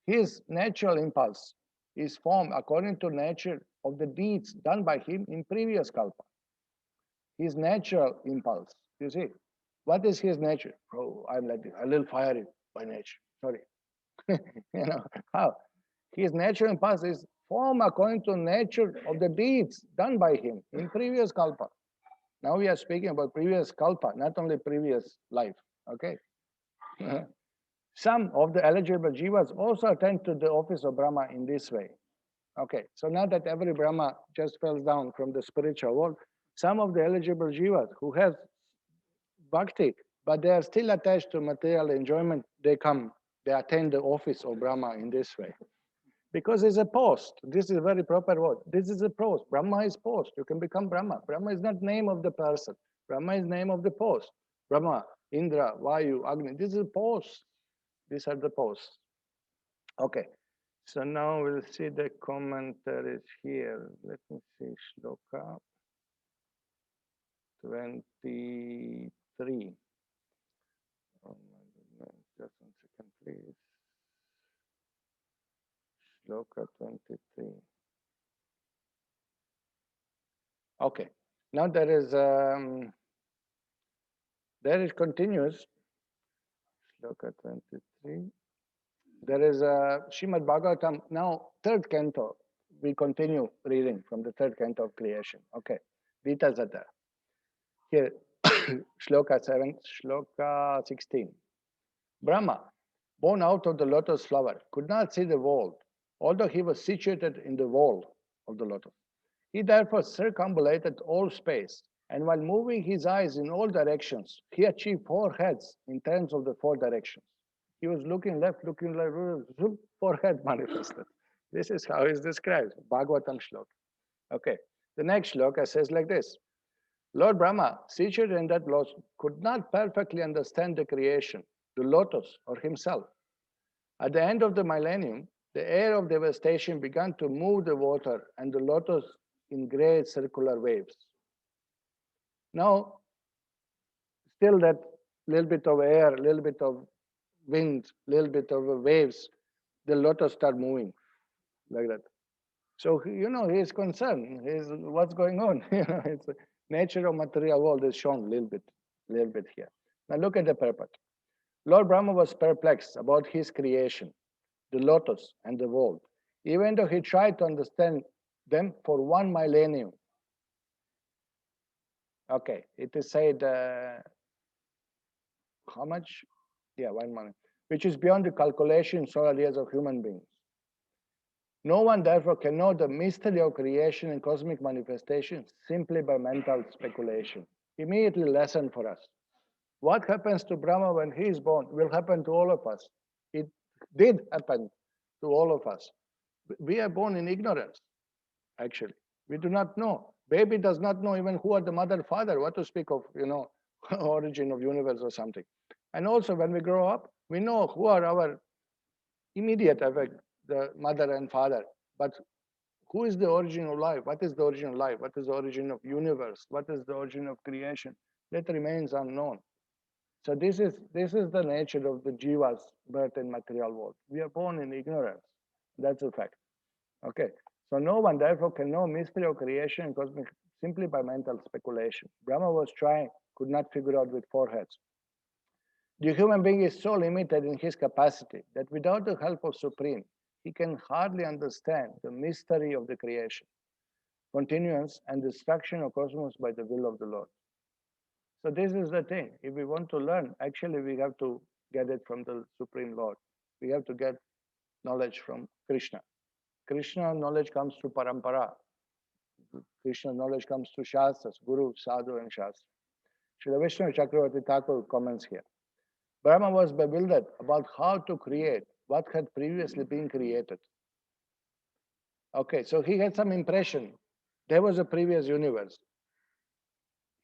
His natural impulse is formed according to nature of the deeds done by him in previous kalpa. His natural impulse, you see, what is his nature? Oh, I'm like this, a little fiery by nature. Sorry. You know, how? His natural impulse is formed according to nature of the deeds done by him in previous kalpa. Now we are speaking about previous kalpa, not only previous life. Okay. Some of the eligible jivas also attend to the office of Brahma in this way. Okay, so now that every Brahma just fell down from the spiritual world, some of the eligible jivas who have bhakti, but they are still attached to material enjoyment, they attend the office of Brahma in this way. Because it's a post. This is a very proper word. This is a post. Brahma is post. You can become Brahma. Brahma is not name of the person. Brahma is name of the post. Brahma, Indra, Vayu, Agni. This is a post. These are the posts. Okay. So now we'll see the commentaries here. Let me see Shloka 23. Oh my goodness, just 1 second, please. Shloka 23. Okay. Now there is continuous. Shloka 23. There is a Srimad-Bhagavatam. Now, third canto. We continue reading from the third canto of creation. Okay. Vitas are there. Here, Shloka 16. Brahma, born out of the lotus flower, could not see the world, although he was situated in the wall of the lotus. He therefore circumambulated all space, and while moving his eyes in all directions, he achieved 4 heads in terms of the 4 directions. He was looking left, zoom, 4 heads manifested. This is how it's described. Bhagavatam Shloka. Okay. The next shloka says like this. Lord Brahma, situated in that lotus, could not perfectly understand the creation, the lotus, or himself. At the end of the millennium, the air of devastation began to move the water and the lotus in great circular waves. Now, still that little bit of air, little bit of wind, little bit of waves, the lotus start moving like that. So, he is concerned. What's going on? It's the nature of material world is shown a little bit here. Now look at the purport. Lord Brahma was perplexed about his creation, the lotus and the world, even though he tried to understand them for 1 millennium. Okay, it is said, how much? Yeah, 1 millennium, which is beyond the calculation solar years of human beings. No one, therefore, can know the mystery of creation and cosmic manifestation simply by mental speculation. Immediately lesson for us. What happens to Brahma when he is born will happen to all of us. It did happen to all of us. We are born in ignorance, actually. We do not know. Baby does not know even who are the mother, father, what to speak of, origin of universe or something. And also when we grow up, we know who are our immediate effect, the mother and father. But who is the origin of life? What is the origin of life? What is the origin of universe? What is the origin of creation? That remains unknown. So this is the nature of the Jiva's birth in material world. We are born in ignorance. That's a fact. Okay. So no one therefore can know mystery of creation and cosmic simply by mental speculation. Brahma was trying, could not figure out with 4 heads. The human being is so limited in his capacity that without the help of Supreme, he can hardly understand the mystery of the creation, continuance and destruction of cosmos by the will of the Lord. So this is the thing. If we want to learn, actually we have to get it from the Supreme Lord. We have to get knowledge from Krishna. Krishna knowledge comes through parampara. Krishna knowledge comes through Shastras, Guru, Sadhu and Shastra. Shiva Vishnu Chakravarti Thakur comments here. Brahma was bewildered about how to create what had previously been created. Okay, so he had some impression. There was a previous universe.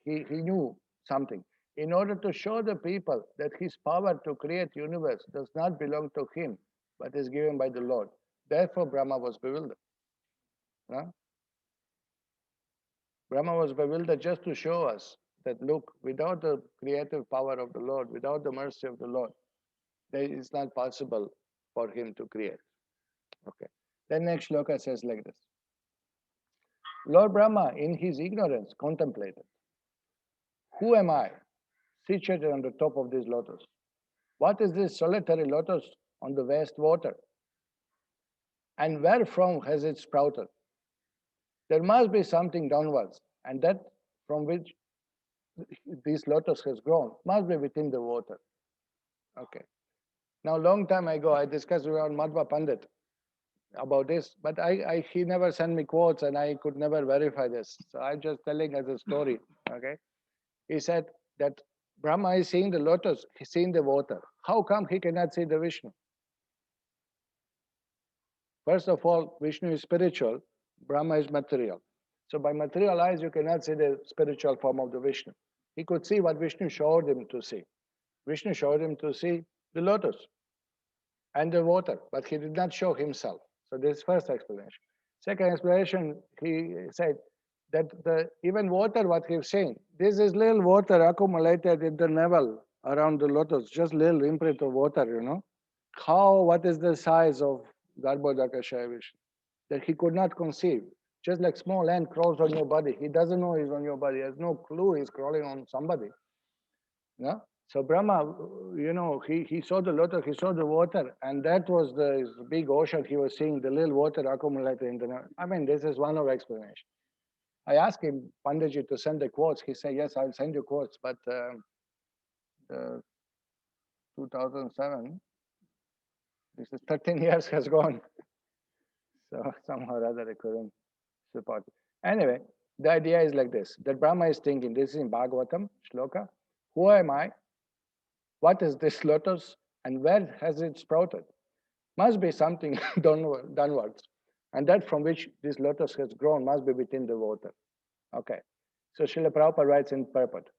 He knew something. In order to show the people that his power to create universe does not belong to him, but is given by the Lord. Therefore, Brahma was bewildered. Huh? Brahma was bewildered just to show us that, look, without the creative power of the Lord, without the mercy of the Lord, it is not possible for him to create. Okay. Then next shloka says like this. Lord Brahma, in his ignorance, contemplated. Who am I, situated on the top of this lotus? What is this solitary lotus on the vast water? And where from has it sprouted? There must be something downwards, and that from which this lotus has grown must be within the water. Okay. Now, long time ago, I discussed with Madhva Pandit about this, but he never sent me quotes and I could never verify this. So I'm just telling as a story, okay? He said that Brahma is seeing the lotus, he's seeing the water. How come he cannot see the Vishnu? First of all, Vishnu is spiritual, Brahma is material. So by material eyes, you cannot see the spiritual form of the Vishnu. He could see what Vishnu showed him to see. Vishnu showed him to see the lotus and the water, but he did not show himself. So this is first explanation. Second explanation, he said that even water, what he's saying, this is little water accumulated in the navel around the lotus, just little imprint of water, what is the size of Garbhodakashaya Vishnu? That he could not conceive. Just like small ant crawls on your body. He doesn't know he's on your body. He has no clue he's crawling on somebody. Yeah? So Brahma, he saw the lotus, he saw the water, and that was the big ocean he was seeing, the little water accumulated in the. I mean, this is one of explanation. I asked him, Panditji, to send the quotes. He said, yes, I'll send you quotes, but 2007, this is 13 years has gone. So somehow or other I couldn't support it. Anyway, the idea is like this, that Brahma is thinking, this is in Bhagavatam, shloka, who am I? What is this lotus? And where has it sprouted? Must be something downwards. And that from which this lotus has grown must be within the water. Okay. So Srila Prabhupada writes in purport,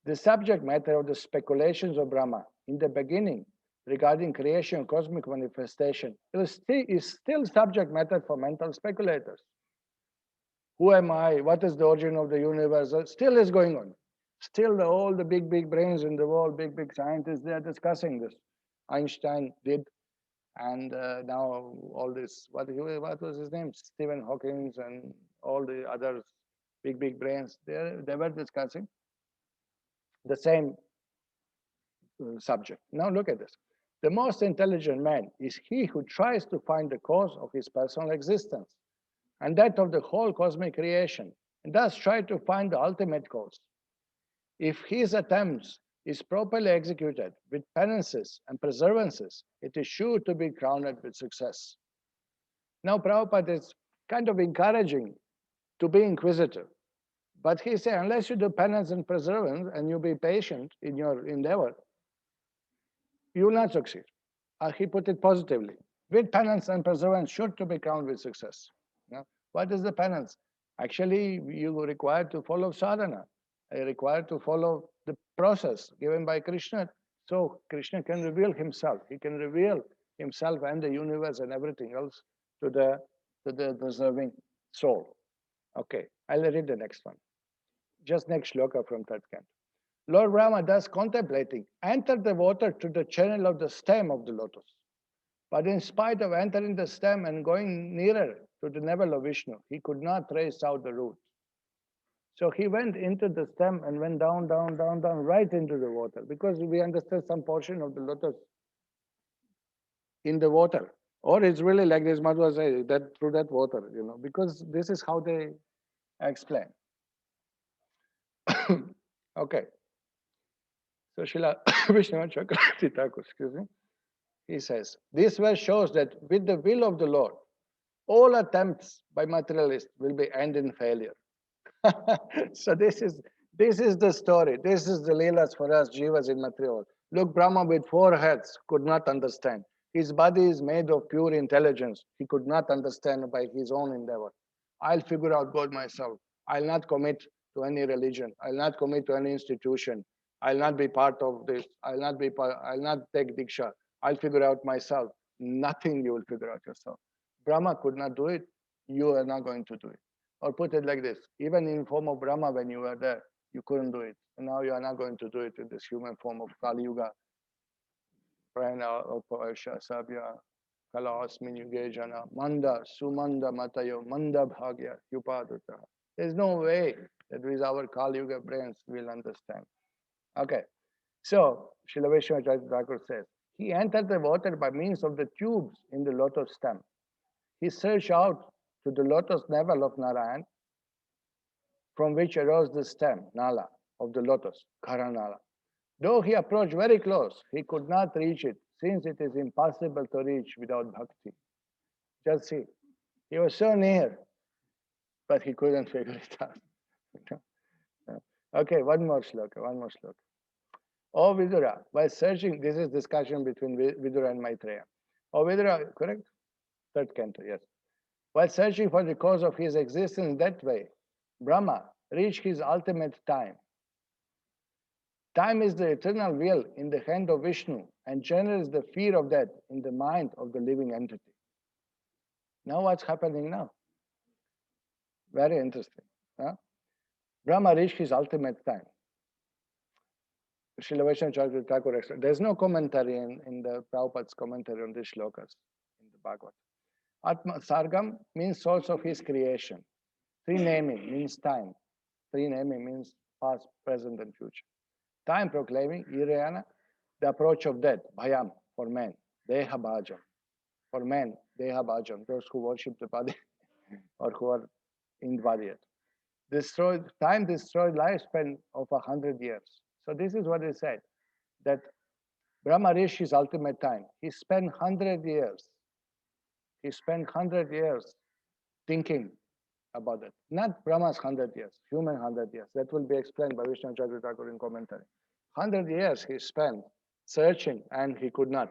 the subject matter of the speculations of Brahma in the beginning regarding creation and cosmic manifestation is still subject matter for mental speculators. Who am I? What is the origin of the universe? Still is going on. Still all the big brains in the world, big scientists, they are discussing this. Einstein did, and now all this, what was his name? Stephen Hawking and all the others, big brains, they were discussing the same subject. Now look at this. The most intelligent man is he who tries to find the cause of his personal existence and that of the whole cosmic creation, and thus try to find the ultimate cause. If his attempts is properly executed with penances and perseverances, it is sure to be crowned with success. Now Prabhupada is kind of encouraging to be inquisitive. But he said, unless you do penance and perseverance and you be patient in your endeavor, you will not succeed. He put it positively. With penance and perseverance should to be crowned with success. Now, what is the penance? Actually, you require to follow sadhana. You require to follow the process given by Krishna. So Krishna can reveal himself. He can reveal himself and the universe and everything else to the deserving soul. Okay, I'll read the next one. Just next shloka from third canto. Lord Brahma, thus contemplating, entered the water to the channel of the stem of the lotus. But in spite of entering the stem and going nearer to the navel of Vishnu, he could not trace out the root. So he went into the stem and went down, right into the water, because we understand some portion of the lotus in the water. Or it's really like this Madhva says, that through that water, because this is how they explain. Okay. So Srila Vishnu Chakravarti Thakur, excuse me, he says, this verse shows that with the will of the Lord, all attempts by materialists will be end in failure. So this is the story. This is the leelas for us jivas in material. Look, Brahma with 4 heads could not understand. His body is made of pure intelligence. He could not understand by his own endeavor. I'll figure out God myself. I'll not commit to any religion. I'll not commit to any institution. I'll not be part of this. I'll not take diksha. I'll figure out myself. Nothing you will figure out yourself. Brahma could not do it. You are not going to do it. Or put it like this, even in form of Brahma when you were there, you couldn't do it. And now you are not going to do it in this human form of Kali Yuga. Prana, Upavasha, Sabya, Kala Asmin Yuge Jana, Manda, Sumanda Matayo, Manda Bhagya, Yupadutta. There's no way that with our Kali Yuga brains we'll understand. Okay. So, Srila Vishnu Thakur says, he entered the water by means of the tubes in the lotus stem. He searched out to the lotus navel of Narayan, from which arose the stem, Nala, of the lotus, Karanala. Though he approached very close, he could not reach it, since it is impossible to reach without bhakti. Just see, he was so near, but he couldn't figure it out. Okay, one more sloka. O Vidura, by searching, this is discussion between Vidura and Maitreya. O Vidura, correct? Third canto, yes. While searching for the cause of his existence that way, Brahma reached his ultimate time. Time is the eternal will in the hand of Vishnu and generates the fear of death in the mind of the living entity. Now what's happening now? Very interesting. Huh? Brahma reached his ultimate time. Srila Vaishnava Thakur explained. There's no commentary in the Prabhupada's commentary on these shlokas in the Bhagavatam. Atma Sargam means source of his creation. Trinaming means time. Trinaming means past, present, and future. Time proclaiming, Irayana, the approach of death, Bhayam, for men, Deha Bhajam. For men, Deha Bhajam, those who worship the body or who are in body. time destroyed lifespan of 100 years. So this is what he said, that Brahma Rishi's ultimate time. He spent 100 years. He spent 100 years thinking about it. Not Brahma's 100 years, human 100 years. That will be explained by Vishnu Chakra Thakur in commentary. 100 years he spent searching and he could not.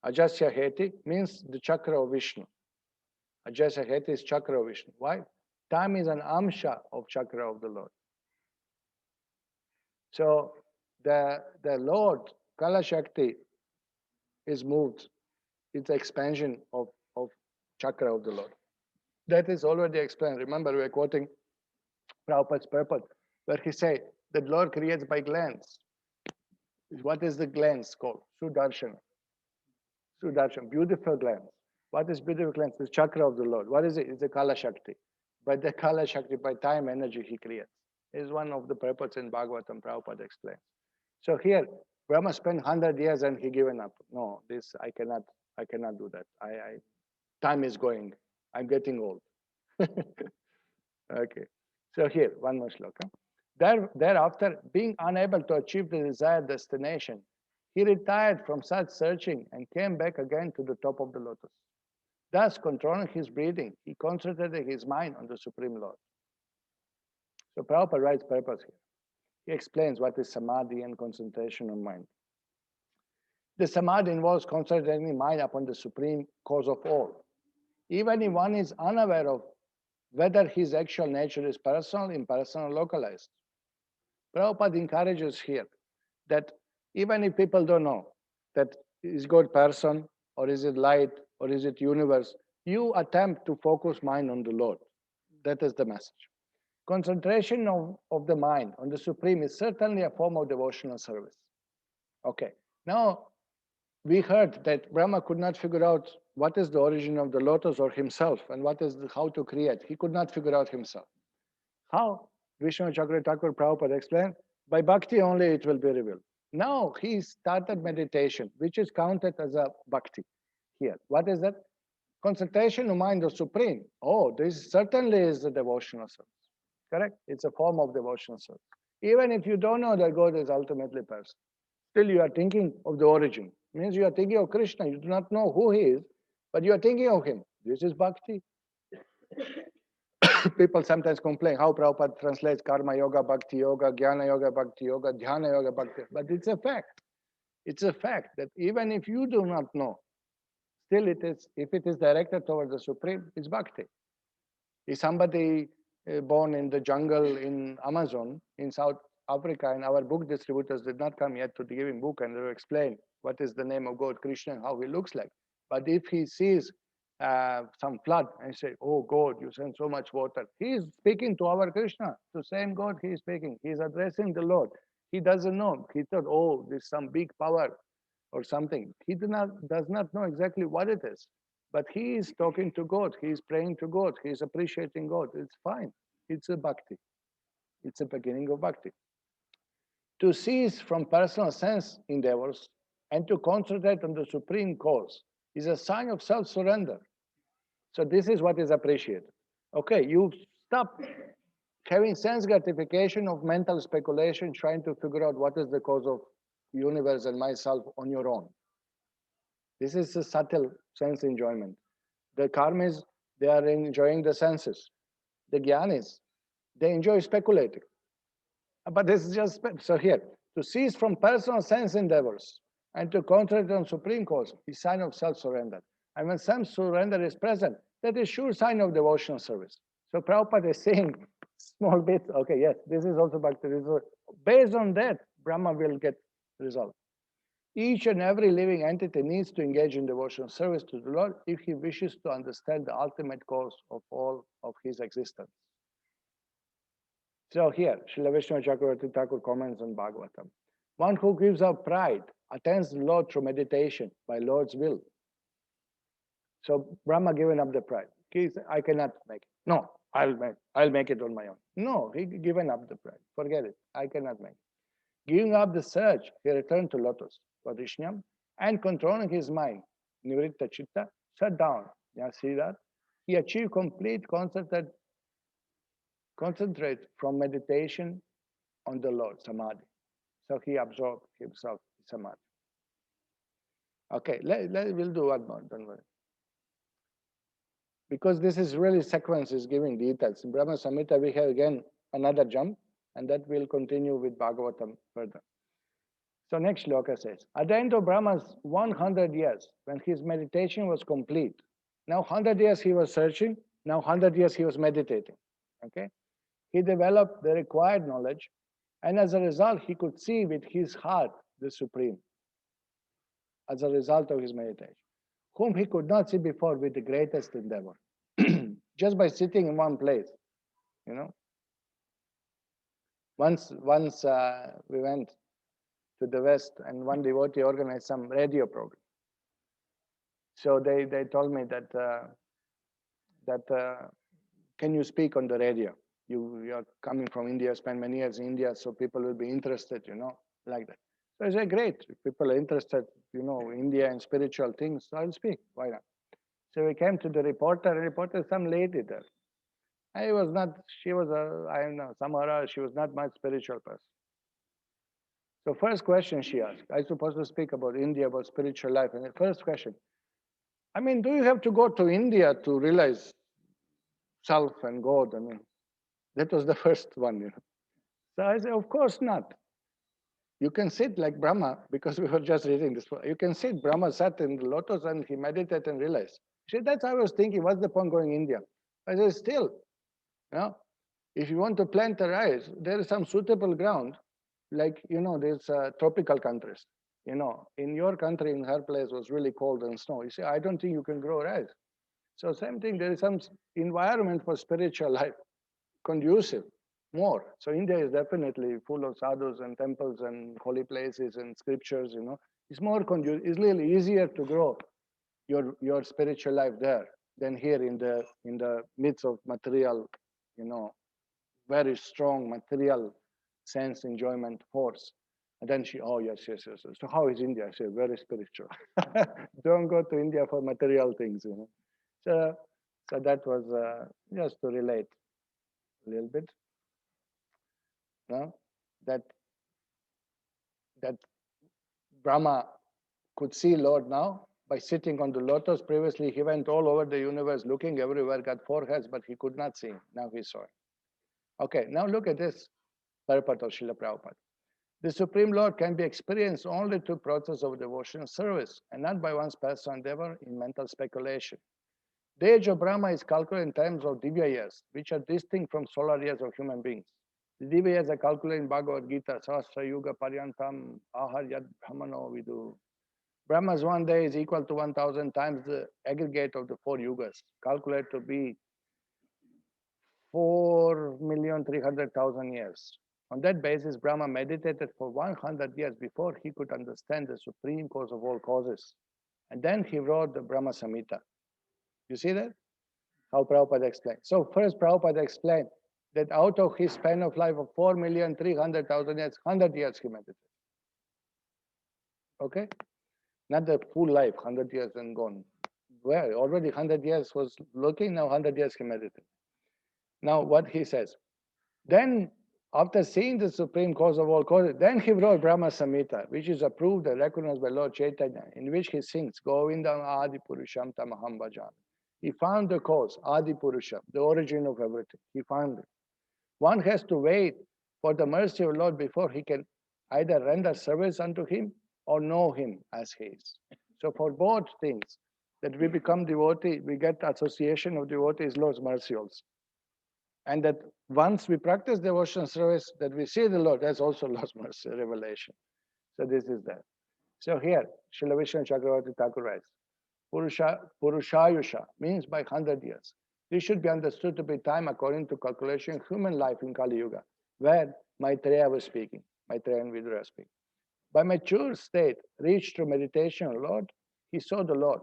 Ajasya Heti means the chakra of Vishnu. Ajasya Heti is chakra of Vishnu. Why? Time is an amsha of chakra of the Lord. So the Lord, Kala Shakti, is moved. It's expansion of chakra of the Lord. That is already explained. Remember, we are quoting Prabhupada's purport, where he said that Lord creates by glance. What is the glance called? Sudarshan. Sudarshan, beautiful glance. What is beautiful glance? The chakra of the Lord. What is it? It's the Kala Shakti. By the Kala Shakti, by time energy, he creates. Is one of the purports in Bhagavatam, Prabhupada explains. So here, Brahma spent 100 years and he given up. No, this I cannot do that. Time is going. I'm getting old. Okay. So here, one more shloka. Thereafter, being unable to achieve the desired destination, he retired from such searching and came back again to the top of the lotus. Thus, controlling his breathing, he concentrated his mind on the Supreme Lord. So Prabhupada writes purpose here. He explains what is samadhi and concentration on mind. The samadhi involves concentrating mind upon the supreme cause of all. Even if one is unaware of whether his actual nature is personal, impersonal, localized. Prabhupada encourages here that even if people don't know that is God person, or is it light, or is it universe, you attempt to focus mind on the Lord. That is the message. Concentration of the mind on the Supreme is certainly a form of devotional service. Okay, now we heard that Brahma could not figure out what is the origin of the lotus or himself, and how to create. He could not figure out himself. How? Vishnu Chakra Thakur Prabhupada explained, by bhakti only it will be revealed. Now he started meditation, which is counted as a bhakti here. What is that? Concentration of mind of Supreme. Oh, this certainly is a devotional service. Correct? It's a form of devotional service. Even if you don't know that God is ultimately person, still you are thinking of the origin. It means you are thinking of Krishna. You do not know who he is, but you are thinking of him. This is bhakti. People sometimes complain how Prabhupada translates karma yoga, bhakti yoga, jnana yoga, bhakti yoga, dhyana yoga, bhakti. But it's a fact. It's a fact that even if you do not know, still it is, if it is directed towards the Supreme, it's bhakti. Is somebody born in the jungle in Amazon, in South Africa, and our book distributors did not come yet to give him book and to explain what is the name of God, Krishna, and how he looks like. But if he sees some flood and say, oh God, you send so much water, he is speaking to our Krishna, the same God he is speaking. He is addressing the Lord. He doesn't know. He thought, oh, there's some big power or something. He does not know exactly what it is. But he is talking to God. He is praying to God. He is appreciating God. It's fine. It's a bhakti. It's a beginning of bhakti. To cease from personal sense endeavors and to concentrate on the supreme cause is a sign of self-surrender. So this is what is appreciated. Okay, you stop having sense gratification of mental speculation, trying to figure out what is the cause of universe and myself on your own. This is a subtle sense enjoyment. The karmis, they are enjoying the senses. The jnanis, they enjoy speculating. But this is just, so here, to cease from personal sense endeavors and to concentrate on supreme cause is sign of self-surrender. And when self-surrender is present, that is sure sign of devotional service. So Prabhupada is saying small bits, okay, yes, this is also back to this. Based on that, Brahma will get resolved. Each and every living entity needs to engage in devotional service to the Lord if he wishes to understand the ultimate cause of all of his existence. So here, Srila Vishnu Chakravarti Thakur comments on Bhagavatam. One who gives up pride attains the Lord through meditation by Lord's will. So Brahma given up the pride. He said, I cannot make it. No, I'll make it on my own. No, he given up the pride. Forget it. I cannot make it. Giving up the search, he returned to Lotus, Vadishyam, and controlling his mind, Nivritta Chitta, shut down. You see that? He achieved complete concentrate from meditation on the Lord, samadhi. So he absorbed himself in samadhi. Okay, we'll do one more, don't worry. Because this is really sequence is giving details. In Brahma-saṁhitā, we have again another jump, and that will continue with Bhagavatam further. So next shloka says, at the end of Brahma's 100 years, when his meditation was complete, now 100 years he was searching, now 100 years he was meditating. Okay, he developed the required knowledge, and as a result, he could see with his heart the Supreme. As a result of his meditation, whom he could not see before with the greatest endeavor, just by sitting in one place, you know. Once we went to the West, and one devotee organized some radio program. So they told me that can you speak on the radio? You are coming from India, spent many years in India, so people will be interested, you know, like that. So I said, great, if people are interested, you know, India and spiritual things, I'll speak, why not? So we came to the reporter, some lady there. She was I don't know, somehow she was not much spiritual person. So first question she asked, I supposed to speak about India, about spiritual life, and the first question, I mean, do you have to go to India to realize self and God? I mean, that was the first one, you know. So I said, of course not. You can sit like Brahma, because we were just reading this. You can sit, Brahma sat in the lotus and he meditated and realized. She said, that's how I was thinking, what's the point going India? I said, still, you know, if you want to plant a rice, there is some suitable ground, like, you know, there's tropical countries. You know, in your country, in her place, was really cold and snow. You say, I don't think you can grow rice. So same thing, there is some environment for spiritual life, conducive, more. So India is definitely full of sadhus and temples and holy places and scriptures, you know. It's more conducive, it's really easier to grow your spiritual life there than here in the midst of material, you know, very strong material sense enjoyment force. And then she, oh yes. So how is India? I say, very spiritual. Don't go to India for material things, you know. So that was just to relate a little bit. No? That Brahma could see Lord now by sitting on the lotus. Previously, he went all over the universe, looking everywhere, got 4 heads, but he could not see him. Now he saw him. Okay, now look at this purport of Srila Prabhupada. The Supreme Lord can be experienced only through process of devotional service, and not by one's personal endeavor in mental speculation. The age of Brahma is calculated in terms of Divya years, which are distinct from solar years of human beings. The Divya years are calculated in Bhagavad Gita, Sahasra Yuga Paryantam Ahar Yad Brahmano Vidu. Brahma's 1 day is equal to 1,000 times the aggregate of the 4 yugas, calculated to be 4,300,000 years. On that basis, Brahma meditated for 100 years before he could understand the supreme cause of all causes. And then he wrote the Brahma-saṁhitā. You see that? How Prabhupada explained. So first Prabhupada explained that out of his span of life of 4,300,000 years, 100 years he meditated. Okay? Not the full life, 100 years and gone. Well, already 100 years was looking, now 100 years he meditated. Now what he says, then after seeing the supreme cause of all causes, then he wrote Brahma-saṁhitā, which is approved and recognized by Lord Chaitanya, in which he sings, Govindam Adi Purusham Tamaham Bhajami. He found the cause, Adi Purusham, the origin of everything. He found it. One has to wait for the mercy of Lord before he can either render service unto him or know him as he is. So for both things, that we become devotee, we get association of devotees, Lord's mercy also. And that once we practice devotional service, that we see the Lord, that's also Lord's mercy, revelation. So this is that. So here, Srila Vishnu Chakravarti Thakur writes, Purushayusha means by 100 years. This should be understood to be time according to calculation of human life in Kali Yuga, where Maitreya was speaking, Maitreya and Vidura speaking. By mature state, reached through meditation of Lord, he saw the Lord.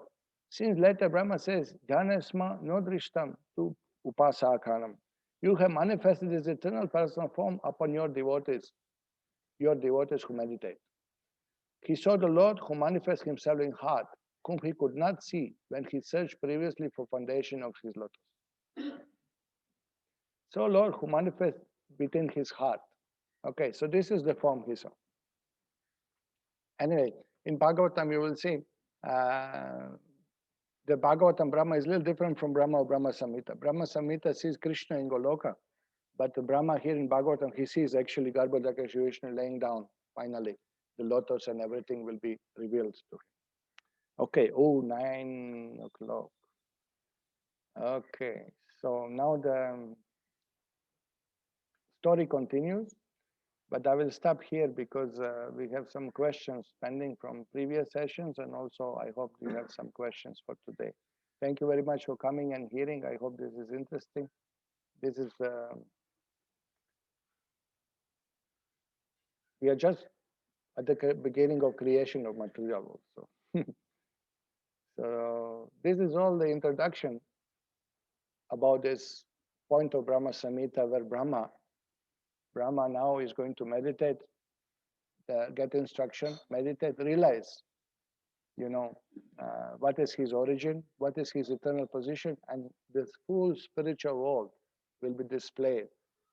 Since later Brahma says, Dhyanasma nodrishtam tu upasakanam. You have manifested this eternal personal form upon your devotees who meditate. He saw the Lord who manifests himself in heart, whom he could not see when he searched previously for foundation of his lotus. So Lord who manifests within his heart. Okay, so this is the form he saw. Anyway, in Bhagavatam you will see the Bhagavatam Brahma is a little different from Brahma or Brahma-saṁhitā. Brahma-saṁhitā sees Krishna in Goloka, but the Brahma here in Bhagavatam, he sees actually Garbhodaka Shiva Vishnu laying down, finally. The lotus and everything will be revealed to him. Okay, 9 o'clock. Okay, so now the story continues, but I will stop here because we have some questions pending from previous sessions, and also I hope you have some questions for today. Thank you very much for coming and hearing. I hope this is interesting. This is, we are just at the beginning of creation of material also. So this is all the introduction about this point of Brahma-saṁhitā, where Brahma now is going to meditate, get instruction, meditate, realize, what is his origin, what is his eternal position, and this full spiritual world will be displayed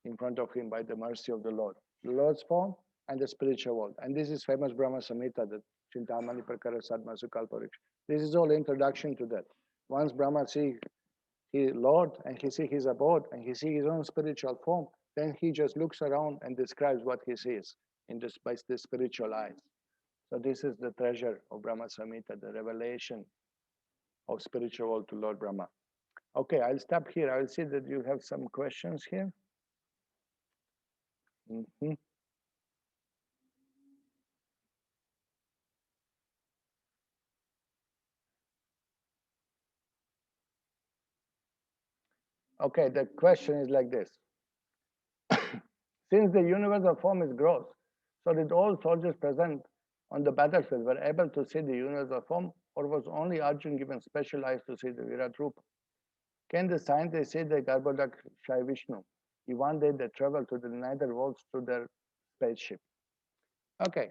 in front of him by the mercy of the Lord. The Lord's form and the spiritual world. And this is famous Brahma-saṁhitā, the Chintamani Prakara Sadma Sukalpariksha. This is all introduction to that. Once Brahma sees his Lord and he sees his abode and he sees his own spiritual form, then he just looks around and describes what he sees by the spiritual eyes. So this is the treasure of Brahma-saṁhitā, the revelation of spiritual world to Lord Brahma. Okay, I'll stop here. I'll see that you have some questions here. Okay, the question is like this. Since the universal form is gross, so did all soldiers present on the battlefield were able to see the universal form, or was only Arjuna given special eyes to see the Virat Rupa? Can the scientists see the Garbhodaka Shiva Vishnu? If one day they travel to the nether worlds to their spaceship. Okay,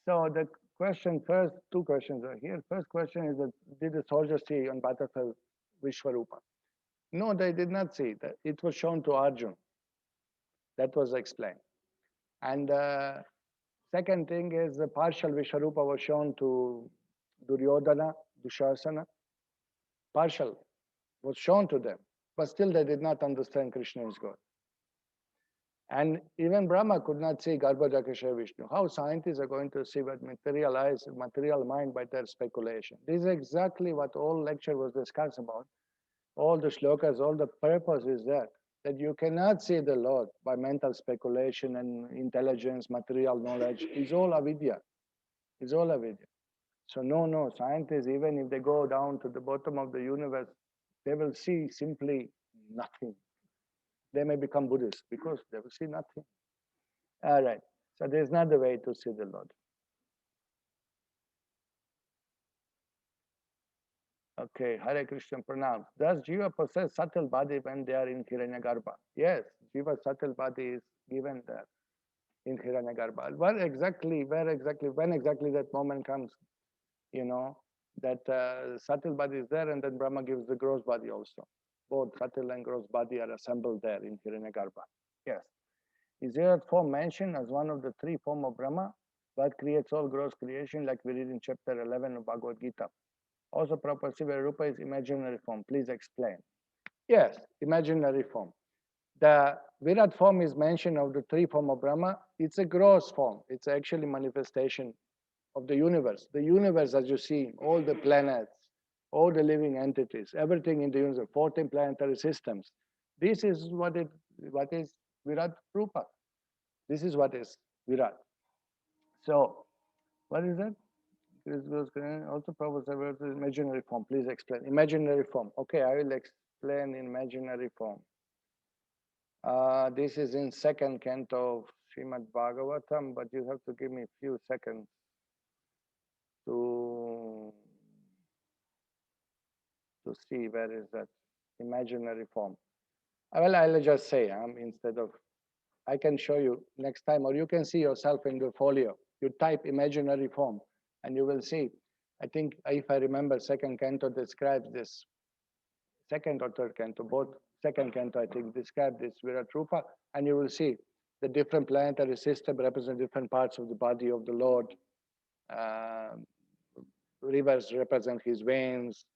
so the question first, two questions are here. First question is that did the soldiers see on battlefield Vishwarupa? No, they did not see that. It was shown to Arjuna. That was explained. And second thing is the partial Vishwarupa was shown to Duryodhana, Dushasana. Partial was shown to them, but still they did not understand Krishna is God. And even Brahma could not see Garbhodaka Shiva Vishnu. How scientists are going to see what materialize, material mind by their speculation? This is exactly what all lecture was discussed about. All the shlokas, all the purpose is that you cannot see the Lord by mental speculation and intelligence, material knowledge. It's all avidya. It's all avidya. So no, scientists, even if they go down to the bottom of the universe, they will see simply nothing. They may become Buddhists because they will see nothing. All right. So there's not a way to see the Lord. Okay, Hare Krishna Pranam. Does Jiva possess subtle body when they are in Hiranyagarbha? Yes, Jiva's subtle body is given there in Hiranyagarbha. When exactly that moment comes, that subtle body is there, and then Brahma gives the gross body also. Both subtle and gross body are assembled there in Hiranyagarbha. Yes. Is there form mentioned as one of the three forms of Brahma that creates all gross creation, like we read in chapter 11 of Bhagavad Gita? Also, proper Shiva Rupa is imaginary form. Please explain. Yes, imaginary form. The Virat form is mentioned of the three form of Brahma. It's a gross form. It's actually manifestation of the universe. The universe, as you see, all the planets, all the living entities, everything in the universe, 14 planetary systems. This is what is Virat Rupa. This is what is Virat. So, what is that? Also propose imaginary form. Please explain. Imaginary form. Okay, I will explain imaginary form. This is in second canto of Srimad-Bhagavatam, but you have to give me a few seconds to see where is that imaginary form. Well, I'll just say instead of, I can show you next time, or you can see yourself in the folio. You type imaginary form and you will see. I think if I remember, second canto describes this. Second or third canto, both second canto, I think, describe this Virat Rupa, and you will see the different planetary system represent different parts of the body of the Lord. Rivers represent his veins,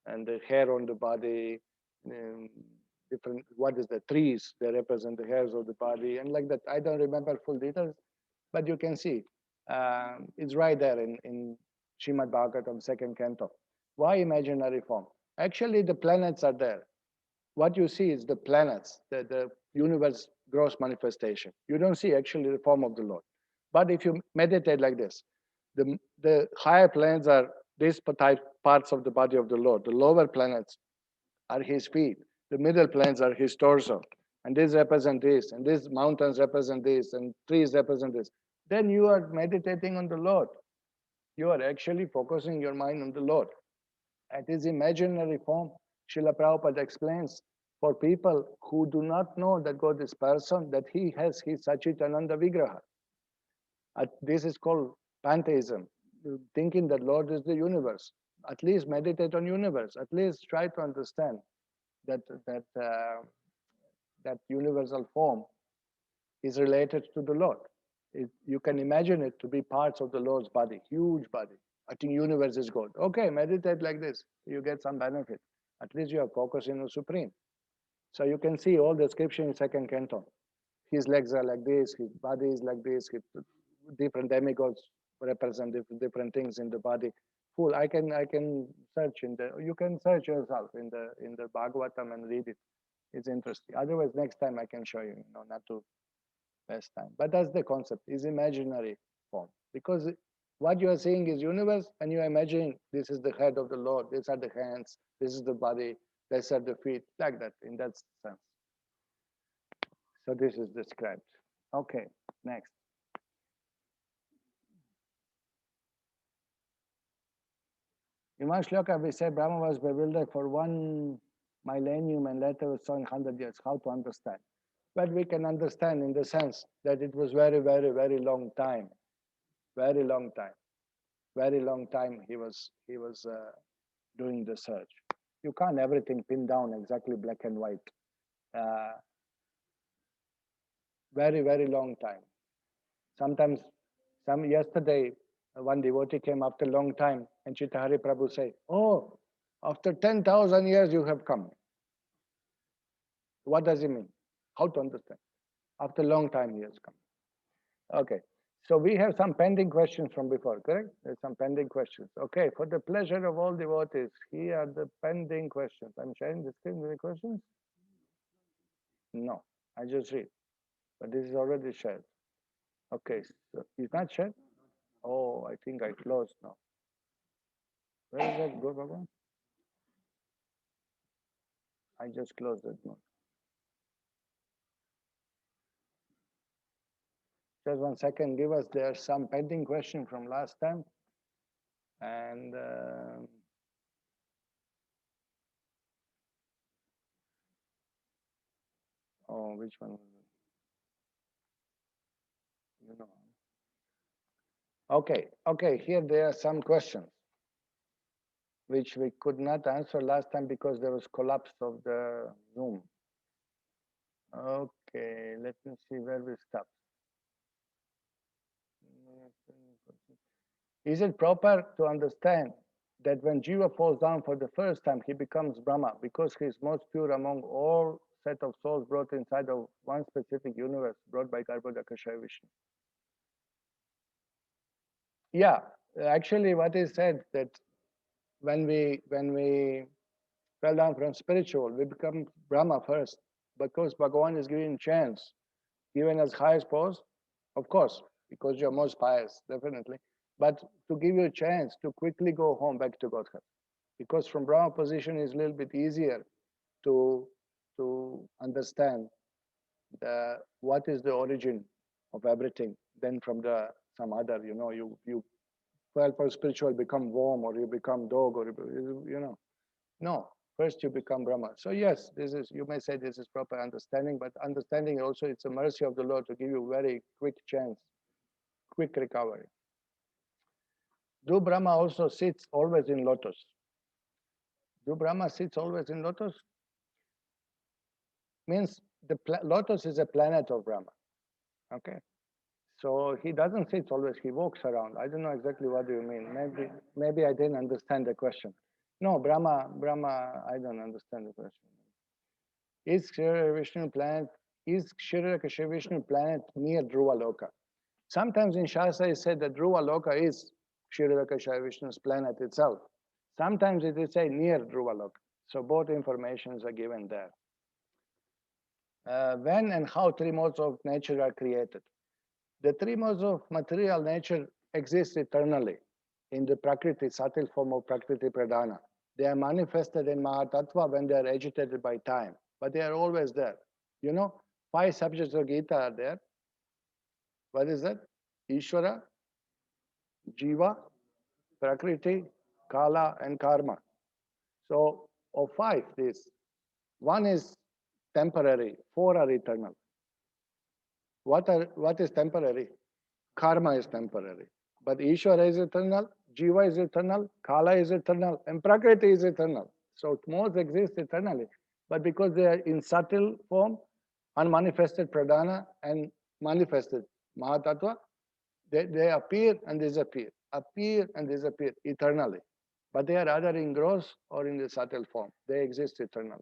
and the hair on the body. Different, what is the trees? They represent the hairs of the body, and like that. I don't remember full details, but you can see it's right there in Srimad-Bhagavatam second canto. Why imaginary form? Actually, the planets are there. What you see is the planets, the universe gross manifestation. You don't see actually the form of the Lord. But if you meditate like this, the higher planets are these parts of the body of the Lord. The lower planets are his feet. The middle planets are his torso. And these represent this, and these mountains represent this, and trees represent this. Then you are meditating on the Lord. You are actually focusing your mind on the Lord. At his imaginary form, Srila Prabhupada explains for people who do not know that God is person, that he has his Sachitananda Vigraha. This is called pantheism, thinking that Lord is the universe. At least meditate on universe. At least try to understand that that universal form is related to the Lord. You can imagine it to be parts of the Lord's body, huge body. I think universe is God. Okay, meditate like this. You get some benefit. At least you are focusing on Supreme. So you can see all description in second canto. His legs are like this, his body is like this, different demigods represent different things in the body. Full. I can search in the. You can search yourself in the Bhagavatam and read it. It's interesting. Otherwise, next time I can show you. You know, not to waste time. But that's the concept. Is imaginary form, because what you are seeing is universe, and you are imagining this is the head of the Lord. These are the hands. This is the body. These are the feet. Like that. In that sense. So this is described. Okay. Next. In one shloka, we say Brahma was bewildered for 1 millennium and later was 100 years. How to understand? But we can understand in the sense that it was very, very, very long time. Very long time. Very long time he was doing the search. You can't everything pin down exactly black and white. Very, very long time. Sometimes, yesterday, one devotee came after a long time, and Chittahari Prabhu said, "Oh, after 10,000 years you have come." What does it mean? How to understand? After a long time he has come. Okay. So we have some pending questions from before, correct? There's some pending questions. Okay, for the pleasure of all devotees, here are the pending questions. I'm sharing the screen with the questions? No, I just read. But this is already shared. Okay, so it's not shared? Oh, I think I closed now. Where is that? Go, Bhagavan. I just closed it now. Just 1 second, give us, there's some pending question from last time. And oh, which one? You know. Okay, here there are some questions which we could not answer last time because there was collapse of the Zoom. Okay, let me see where we stop. Is it proper to understand that when Jiva falls down for the first time, he becomes Brahma because he is most pure among all set of souls brought inside of one specific universe brought by Garbhodaka Shiva Vishnu? Yeah, actually what is said that when we fell down from spiritual, we become Brahma first because Bhagavan is giving chance, given us highest post, of course, because you're most pious, definitely, but to give you a chance to quickly go home back to Godhead. Because from Brahma position is a little bit easier to understand what is the origin of everything than from some other, you fell for spiritual, become worm, or you become dog, or no, first you become Brahma. So yes, this is, you may say this is proper understanding, but understanding also it's a mercy of the Lord to give you very quick chance, quick recovery. Do Brahma also sits always in lotus? Do Brahma sits always in lotus? means the lotus is a planet of Brahma. Okay, so he doesn't sit always; he walks around. I don't know exactly what do you mean. Maybe I didn't understand the question. No, Brahma. I don't understand the question. Is Shiva Vishnu planet? Is Shiva Vishnu planet near Dhruva Loka? Sometimes in Shastra it said that Dhruva Loka is Shiva Vishnu's planet itself. Sometimes it is said near Dhruva Loka. So both informations are given there. When and how three modes of nature are created? The three modes of material nature exist eternally in the Prakriti, subtle form of Prakriti Pradhana. They are manifested in Mahatattva when they are agitated by time, but they are always there. You know, 5 subjects of Gita are there. What is that? Ishvara, Jiva, Prakriti, Kala, and Karma. So, of 5, this. 1 is temporary, 4 are eternal. What is temporary? Karma is temporary. But Ishvara is eternal, Jiva is eternal, Kala is eternal, and Prakriti is eternal. So modes exist eternally. But because they are in subtle form, unmanifested pradhana and manifested Mahatattva, they appear and disappear, eternally. But they are either in gross or in the subtle form. They exist eternally.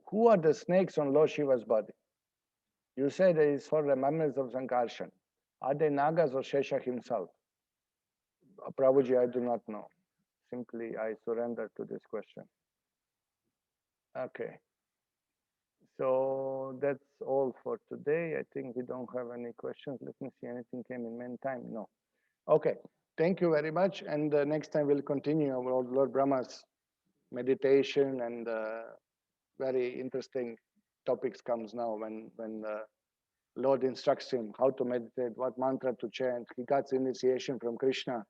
Who are the snakes on Lord Shiva's body? You say that it's for remembrance of Sankarshan. Are they Nagas or Shesha himself? Prabhuji, I do not know. Simply, I surrender to this question. Okay. So that's all for today. I think we don't have any questions. Let me see, anything came in meantime? No. Okay. Thank you very much. And next time we'll continue our Lord Brahma's meditation, and very interesting topics comes now when Lord instructs him how to meditate, what mantra to chant. He got initiation from Krishna,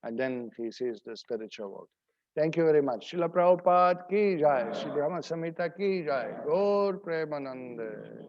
and then he sees the spiritual world. Thank you very much. Srila Prabhupada ki jai, Sri Brahma-saṁhitā ki jai, Gaur Premanande.